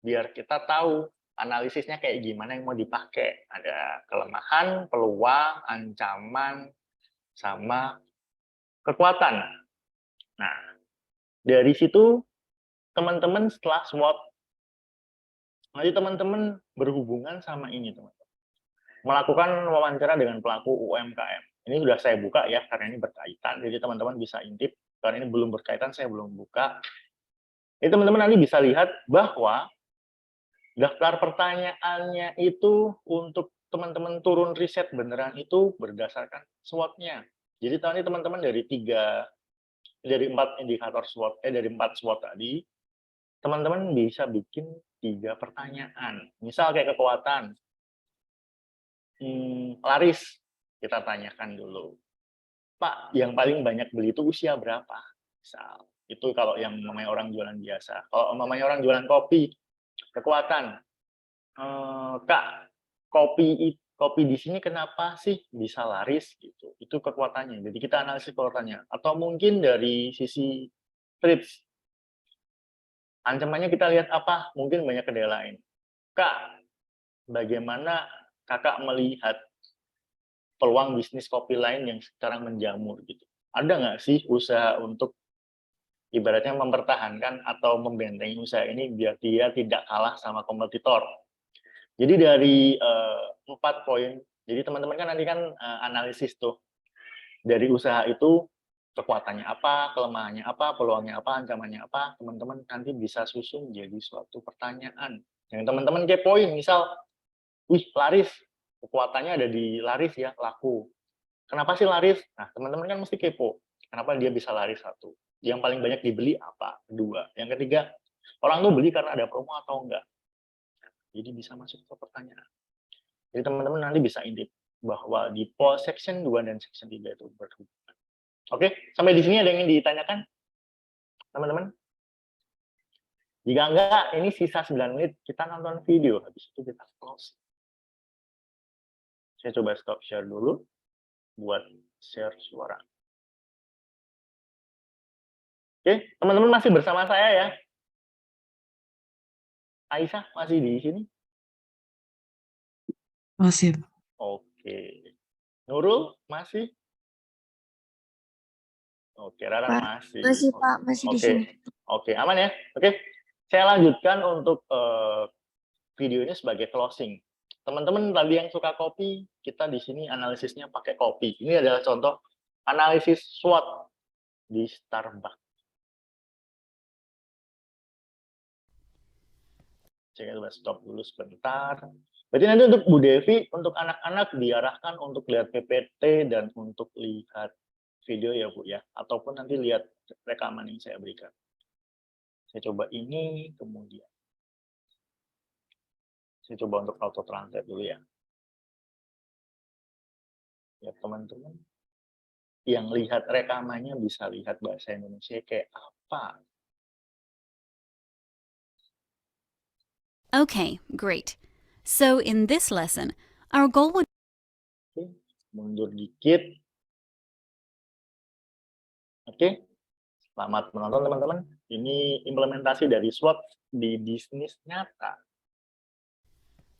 biar kita tahu analisisnya kayak gimana yang mau dipakai. Ada kelemahan, peluang, ancaman, sama kekuatan. Nah, dari situ teman-teman setelah SWOT, nanti teman-teman berhubungan sama ini, teman-teman. Melakukan wawancara dengan pelaku UMKM. Ini sudah saya buka ya, karena ini berkaitan. Jadi teman-teman bisa intip, karena ini belum berkaitan, saya belum buka. Jadi teman-teman nanti bisa lihat bahwa daftar pertanyaannya itu untuk teman-teman turun riset beneran itu berdasarkan SWOT-nya. Jadi tadi teman-teman dari 4 indikator SWOT, dari 4 SWOT tadi, teman-teman bisa bikin 3 pertanyaan. Misal kayak kekuatan, laris, kita tanyakan dulu. Pak, yang paling banyak beli itu usia berapa? Misal, itu kalau yang namanya orang jualan biasa. Kalau namanya orang jualan kopi, kekuatan, Kak, kopi di sini kenapa sih bisa laris gitu? Itu kekuatannya. Jadi kita analisis kekuatannya. Atau mungkin dari sisi threats, ancamannya kita lihat apa? Mungkin banyak kedai lain. Kak, bagaimana kakak melihat peluang bisnis kopi lain yang sekarang menjamur gitu? Ada nggak sih usaha untuk ibaratnya mempertahankan atau membentengi usaha ini biar dia tidak kalah sama kompetitor? Jadi dari 4 poin, jadi teman-teman kan nanti kan analisis tuh dari usaha itu kekuatannya apa, kelemahannya apa, peluangnya apa, ancamannya apa, teman-teman nanti bisa susun jadi suatu pertanyaan yang teman-teman kepoin. Misal, wih laris, kekuatannya ada di laris ya, laku. Kenapa sih laris? Nah teman-teman kan mesti kepo, kenapa dia bisa laris? 1. Yang paling banyak dibeli apa? 2. Yang ketiga, orang tuh beli karena ada promo atau enggak? Jadi bisa masuk ke pertanyaan. Jadi teman-teman nanti bisa intip bahwa di section 2 dan section 3 itu berhubungan. Oke, sampai di sini ada yang ingin ditanyakan? Teman-teman? Jika enggak, ini sisa 9 menit, kita nonton video. Habis itu kita close. Saya coba stop share dulu, buat share suara. Oke, teman-teman masih bersama saya ya? Aisyah masih di sini? Masih. Oke. Nurul masih? Oke, Rara Pak, masih. masih Pak, masih di sini. Oke, aman ya? Oke, saya lanjutkan untuk video ini sebagai closing. Teman-teman tadi yang suka kopi, kita di sini analisisnya pakai kopi. Ini adalah contoh analisis SWOT di Starbucks. Saya coba stop dulu sebentar. Berarti nanti untuk Bu Devi, untuk anak-anak diarahkan untuk lihat PPT dan untuk lihat video ya Bu ya. Ataupun nanti lihat rekaman yang saya berikan. Saya coba ini, kemudian. Saya coba untuk auto translate dulu ya. Ya teman-teman. Yang lihat rekamannya bisa lihat bahasa Indonesia kayak apa. Okay, great. So in this lesson, our goal would Oke, mundur dikit. Oke, selamat menonton teman-teman. Ini implementasi dari SWOT di bisnis nyata.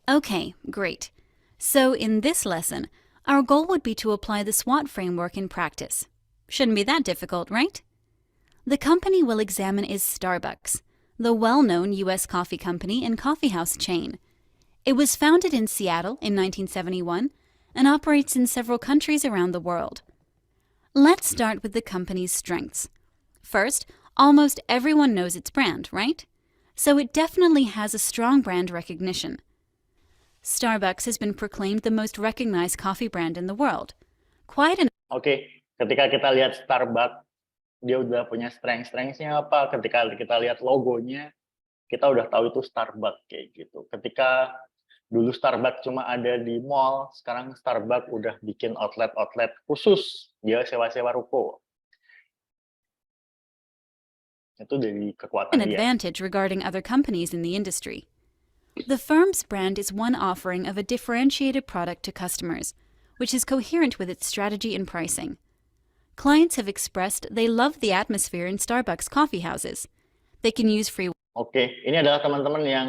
Okay, great. So in this lesson, our goal would be to apply the SWOT framework in practice. Shouldn't be that difficult, right? The company we'll examine is Starbucks, the well-known U.S. coffee company and coffeehouse chain. It was founded in Seattle in 1971 and operates in several countries around the world. Let's start with the company's strengths. First, almost everyone knows its brand, right? So it definitely has a strong brand recognition. Starbucks has been proclaimed the most recognized coffee brand in the world. Quite an Oke, ketika kita lihat Starbucks, dia udah punya strength-nya apa? Ketika kita lihat logonya, kita udah tahu itu Starbucks kayak gitu. Ketika dulu Starbucks cuma ada di mall, sekarang Starbucks udah bikin outlet khusus. Dia sewa-sewa ruko. Itu dari kekuatan dia. advantage regarding other companies in the industry. The firm's brand is one offering of a differentiated product to customers, which is coherent with its strategy and pricing. Clients have expressed they love the atmosphere in Starbucks coffee houses. They can use free Oke, ini adalah teman-teman yang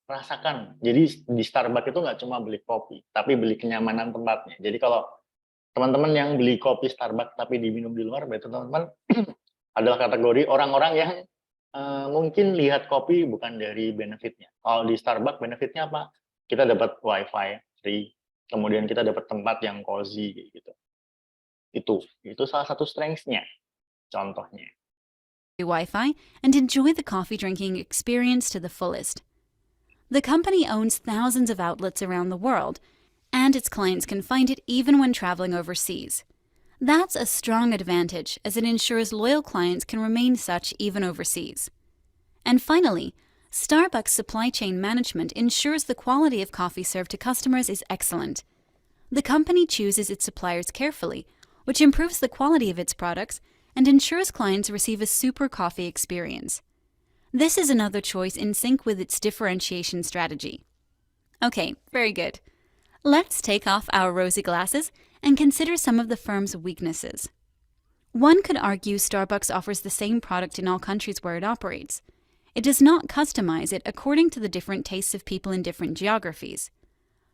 rasakan. Jadi di Starbucks itu nggak cuma beli kopi, tapi beli kenyamanan tempatnya. Jadi kalau teman-teman yang beli kopi Starbucks tapi diminum di luar, berarti teman-teman adalah kategori orang-orang yang mungkin lihat kopi bukan dari benefitnya. Kalau di Starbucks benefitnya apa? Kita dapat wifi free, kemudian kita dapat tempat yang cozy gitu. Itu salah satu strengths-nya. Contohnya. Wi-Fi and enjoy the coffee drinking experience to the fullest. The company owns thousands of outlets around the world, and its clients can find it even when traveling overseas. That's a strong advantage as it ensures loyal clients can remain such even overseas. And finally, Starbucks supply chain management ensures the quality of coffee served to customers is excellent. The company chooses its suppliers carefully, which improves the quality of its products and ensures clients receive a super coffee experience. This is another choice in sync with its differentiation strategy. Okay, very good. Let's take off our rosy glasses and consider some of the firm's weaknesses. One could argue Starbucks offers the same product in all countries where it operates. It does not customize it according to the different tastes of people in different geographies.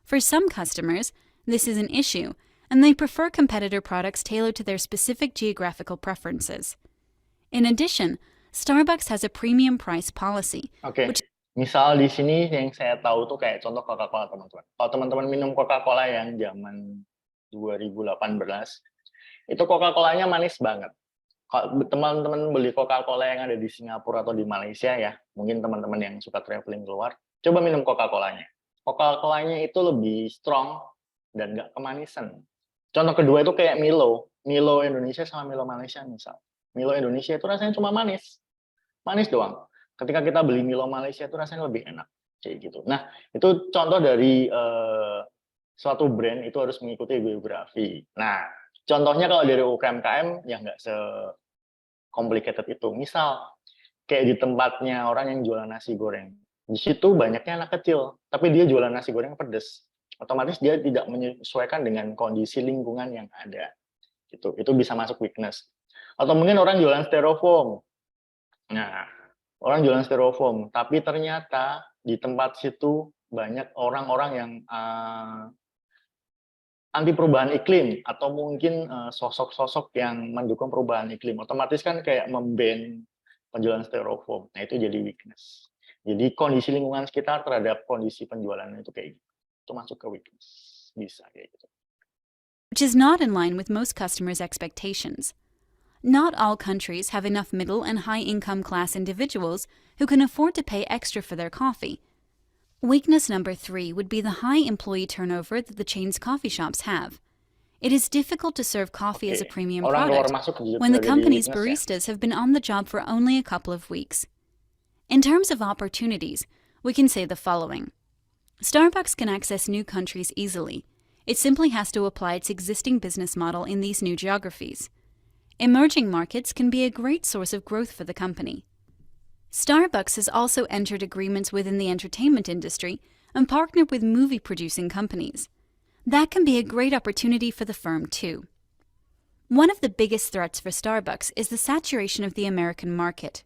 For some customers, this is an issue, and they prefer competitor products tailored to their specific geographical preferences. In addition, Starbucks has a premium price policy. Oke, misal di sini yang saya tahu tuh kayak contoh Coca-Cola teman-teman. Kalau teman-teman minum Coca-Cola yang zaman 2018, itu Coca-Colanya manis banget. Kalau teman-teman beli Coca-Cola yang ada di Singapura atau di Malaysia ya, mungkin teman-teman yang suka traveling keluar, coba minum Coca-Colanya. Coca-Colanya itu lebih strong dan nggak kemanisan. Contoh kedua itu kayak Milo. Milo Indonesia sama Milo Malaysia misal. Milo Indonesia itu rasanya cuma manis. Manis doang. Ketika kita beli Milo Malaysia itu rasanya lebih enak. Kayak gitu. Nah, itu contoh dari suatu brand itu harus mengikuti geografi. Nah, contohnya kalau dari UMKM ya nggak se-complicated itu. Misal, kayak di tempatnya orang yang jualan nasi goreng. Di situ banyaknya anak kecil, tapi dia jualan nasi goreng pedas. Otomatis dia tidak menyesuaikan dengan kondisi lingkungan yang ada. Gitu. Itu bisa masuk weakness. Atau mungkin orang jualan styrofoam. Nah, orang jualan styrofoam, tapi ternyata di tempat situ banyak orang-orang yang anti perubahan iklim atau mungkin sosok-sosok yang mendukung perubahan iklim. Otomatis kan kayak memban penjualan styrofoam. Nah, itu jadi weakness. Jadi kondisi lingkungan sekitar terhadap kondisi penjualan itu kayak gitu. itu masuk ke weakness. Bisa kayak gitu. which is not in line with most customers' expectations. Not all countries have enough middle and high-income class individuals who can afford to pay extra for their coffee. Weakness number 3 would be the high employee turnover that the chain's coffee shops have. It is difficult to serve coffee as a Oke, premium orang keluar product masuk juga when the jadi company's weakness ya. baristas have been on the job for only a couple of weeks. In terms of opportunities, we can say the following. Starbucks can access new countries easily. It simply has to apply its existing business model in these new geographies. Emerging markets can be a great source of growth for the company. Starbucks has also entered agreements within the entertainment industry and partnered with movie-producing companies. That can be a great opportunity for the firm, too. One of the biggest threats for Starbucks is the saturation of the American market,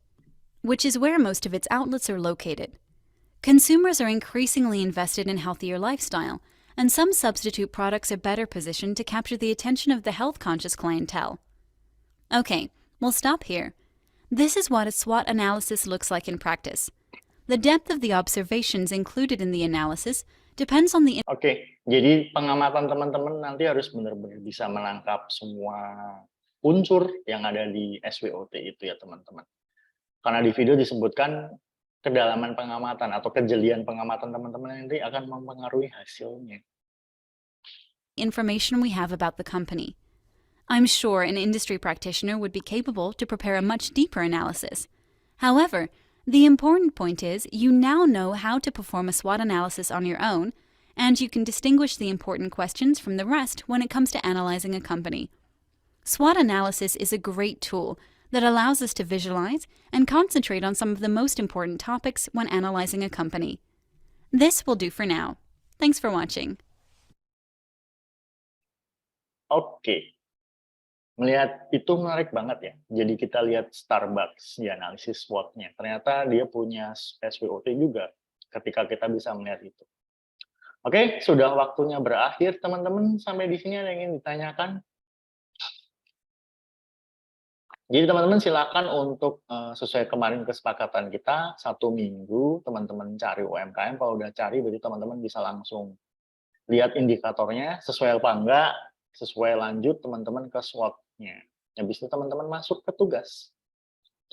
which is where most of its outlets are located. Consumers are increasingly invested in healthier lifestyle, and some substitute products are better positioned to capture the attention of the health-conscious clientele. Okay, we'll stop here. This is what a SWOT analysis looks like in practice. The depth of the observations included in the analysis depends on the... Oke, jadi pengamatan teman-teman nanti harus benar-benar bisa menangkap semua unsur yang ada di SWOT itu ya teman-teman. Karena di video disebutkan kedalaman pengamatan atau kejelian pengamatan teman-teman nanti akan mempengaruhi hasilnya. Information we have about the company. I'm sure an industry practitioner would be capable to prepare a much deeper analysis. However, the important point is you now know how to perform a SWOT analysis on your own, and you can distinguish the important questions from the rest when it comes to analyzing a company. SWOT analysis is a great tool that allows us to visualize and concentrate on some of the most important topics when analyzing a company. This will do for now. Thanks for watching. Oke. Melihat itu menarik banget ya. Jadi kita lihat Starbucks di analisis SWOT-nya. Ternyata dia punya SWOT juga ketika kita bisa melihat itu. Oke, sudah waktunya berakhir teman-teman. Sampai di sini ada yang ingin ditanyakan? Jadi teman-teman silakan untuk sesuai kemarin kesepakatan kita, 1 minggu teman-teman cari UMKM. Kalau udah cari berarti teman-teman bisa langsung lihat indikatornya sesuai apa enggak, sesuai lanjut teman-teman ke SWOT-nya. Habis itu teman-teman masuk ke tugas.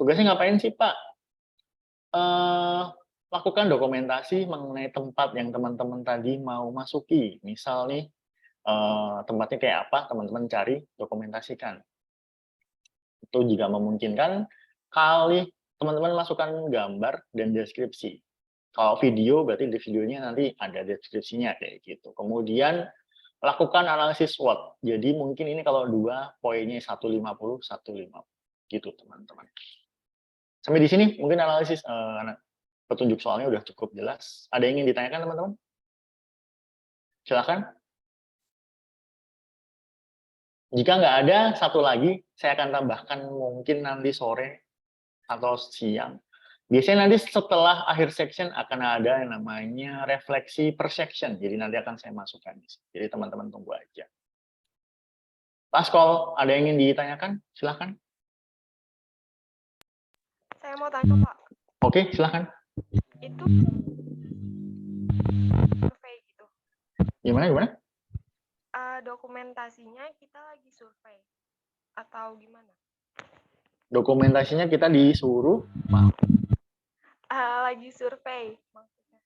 Tugasnya ngapain sih Pak? Lakukan dokumentasi mengenai tempat yang teman-teman tadi mau masuki. Misal nih tempatnya kayak apa, teman-teman cari, dokumentasikan. Itu juga memungkinkan kali teman-teman masukkan gambar dan deskripsi. Kalau video berarti di videonya nanti ada deskripsinya kayak gitu. Kemudian lakukan analisis SWOT. Jadi mungkin ini kalau 2 poinnya 150, 150 gitu teman-teman. Sampai di sini mungkin analisis petunjuk soalnya udah cukup jelas. Ada yang ingin ditanyakan teman-teman? Silakan. Jika nggak ada, satu lagi, saya akan tambahkan mungkin nanti sore atau siang. Biasanya nanti setelah akhir section akan ada yang namanya refleksi per section. Jadi nanti akan saya masukkan. Jadi teman-teman tunggu aja. Last call, ada yang ingin ditanyakan? Silakan. Saya mau tanya Pak. Oke, silakan. Itu survei gitu. Gimana? Dokumentasinya kita lagi survei atau gimana? Dokumentasinya kita disuruh, Lagi survei maksudnya.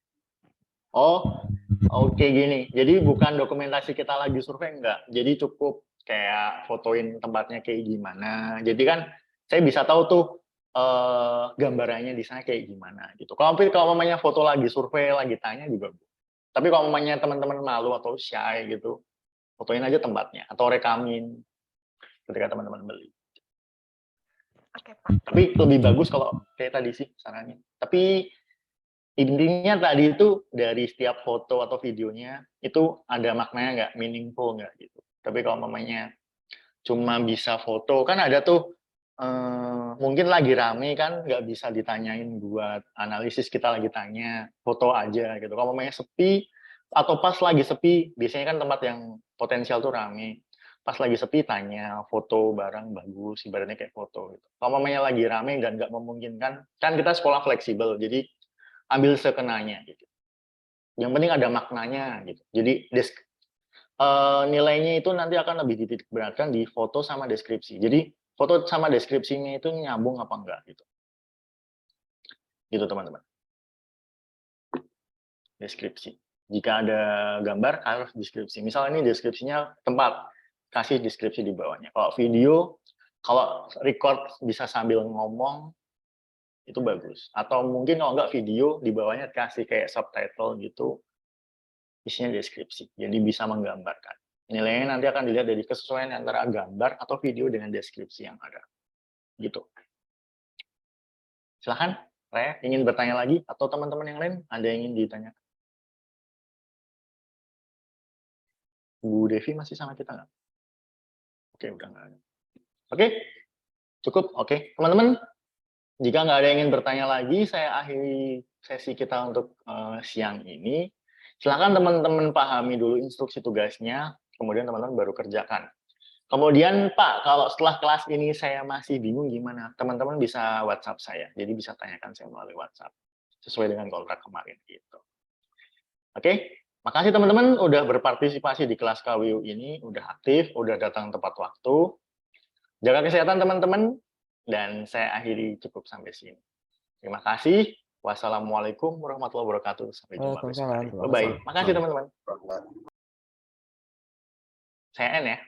Oh, oke gini. Jadi bukan dokumentasi kita lagi survei, enggak. Jadi cukup kayak fotoin tempatnya kayak gimana. Jadi kan saya bisa tahu tuh gambarannya di sana kayak gimana gitu. Kalau mamanya foto lagi survei, lagi tanya juga. Tapi kalau mamanya teman-teman malu atau shy gitu, fotoin aja tempatnya atau rekamin ketika teman-teman beli. Oke, Pak. Tapi lebih bagus kalau kayak tadi sih sarannya. Tapi intinya tadi itu dari setiap foto atau videonya itu ada maknanya nggak, meaningful nggak gitu. Tapi kalau mamanya cuma bisa foto, kan ada tuh mungkin lagi rame kan nggak bisa ditanyain buat analisis, kita lagi tanya, foto aja gitu. Kalau mamanya sepi atau pas lagi sepi, biasanya kan tempat yang potensial tuh rame. Pas lagi sepi tanya, foto barang bagus, ibaratnya kayak foto gitu. Kalau mamanya lagi rame dan nggak memungkinkan, kan kita sekolah fleksibel, jadi ambil sekenanya gitu. Yang penting ada maknanya gitu. Jadi nilainya itu nanti akan lebih dititik beratkan di foto sama deskripsi. Jadi foto sama deskripsinya itu nyambung apa enggak gitu. Gitu teman-teman. Deskripsi. Jika ada gambar harus deskripsi. Misal ini deskripsinya tempat, kasih deskripsi di bawahnya. Kalau video, kalau record bisa sambil ngomong, itu bagus. Atau mungkin kalau enggak video, di bawahnya kasih kayak subtitle gitu, isinya deskripsi. Jadi bisa menggambarkan. Nilainya nanti akan dilihat dari kesesuaian antara gambar atau video dengan deskripsi yang ada. Gitu. Silahkan, Raya, ingin bertanya lagi? Atau teman-teman yang lain, ada yang ingin ditanya? Bu Devi masih sama kita nggak? Oke, udah nggak ada. Oke, cukup. Oke, teman-teman, jika nggak ada yang ingin bertanya lagi, saya akhiri sesi kita untuk siang ini. Silakan teman-teman pahami dulu instruksi tugasnya, kemudian teman-teman baru kerjakan. Kemudian, Pak, kalau setelah kelas ini saya masih bingung gimana, teman-teman bisa WhatsApp saya. Jadi bisa tanyakan saya melalui WhatsApp, sesuai dengan kontrak kemarin. Gitu. Oke, makasih teman-teman udah berpartisipasi di kelas KWU ini, udah aktif, udah datang tepat waktu. Jaga kesehatan teman-teman, dan saya akhiri cukup sampai sini. Terima kasih. Wassalamualaikum warahmatullahi wabarakatuh. Sampai jumpa besok hari. Bye-bye. Makasih teman-teman. Saya N ya.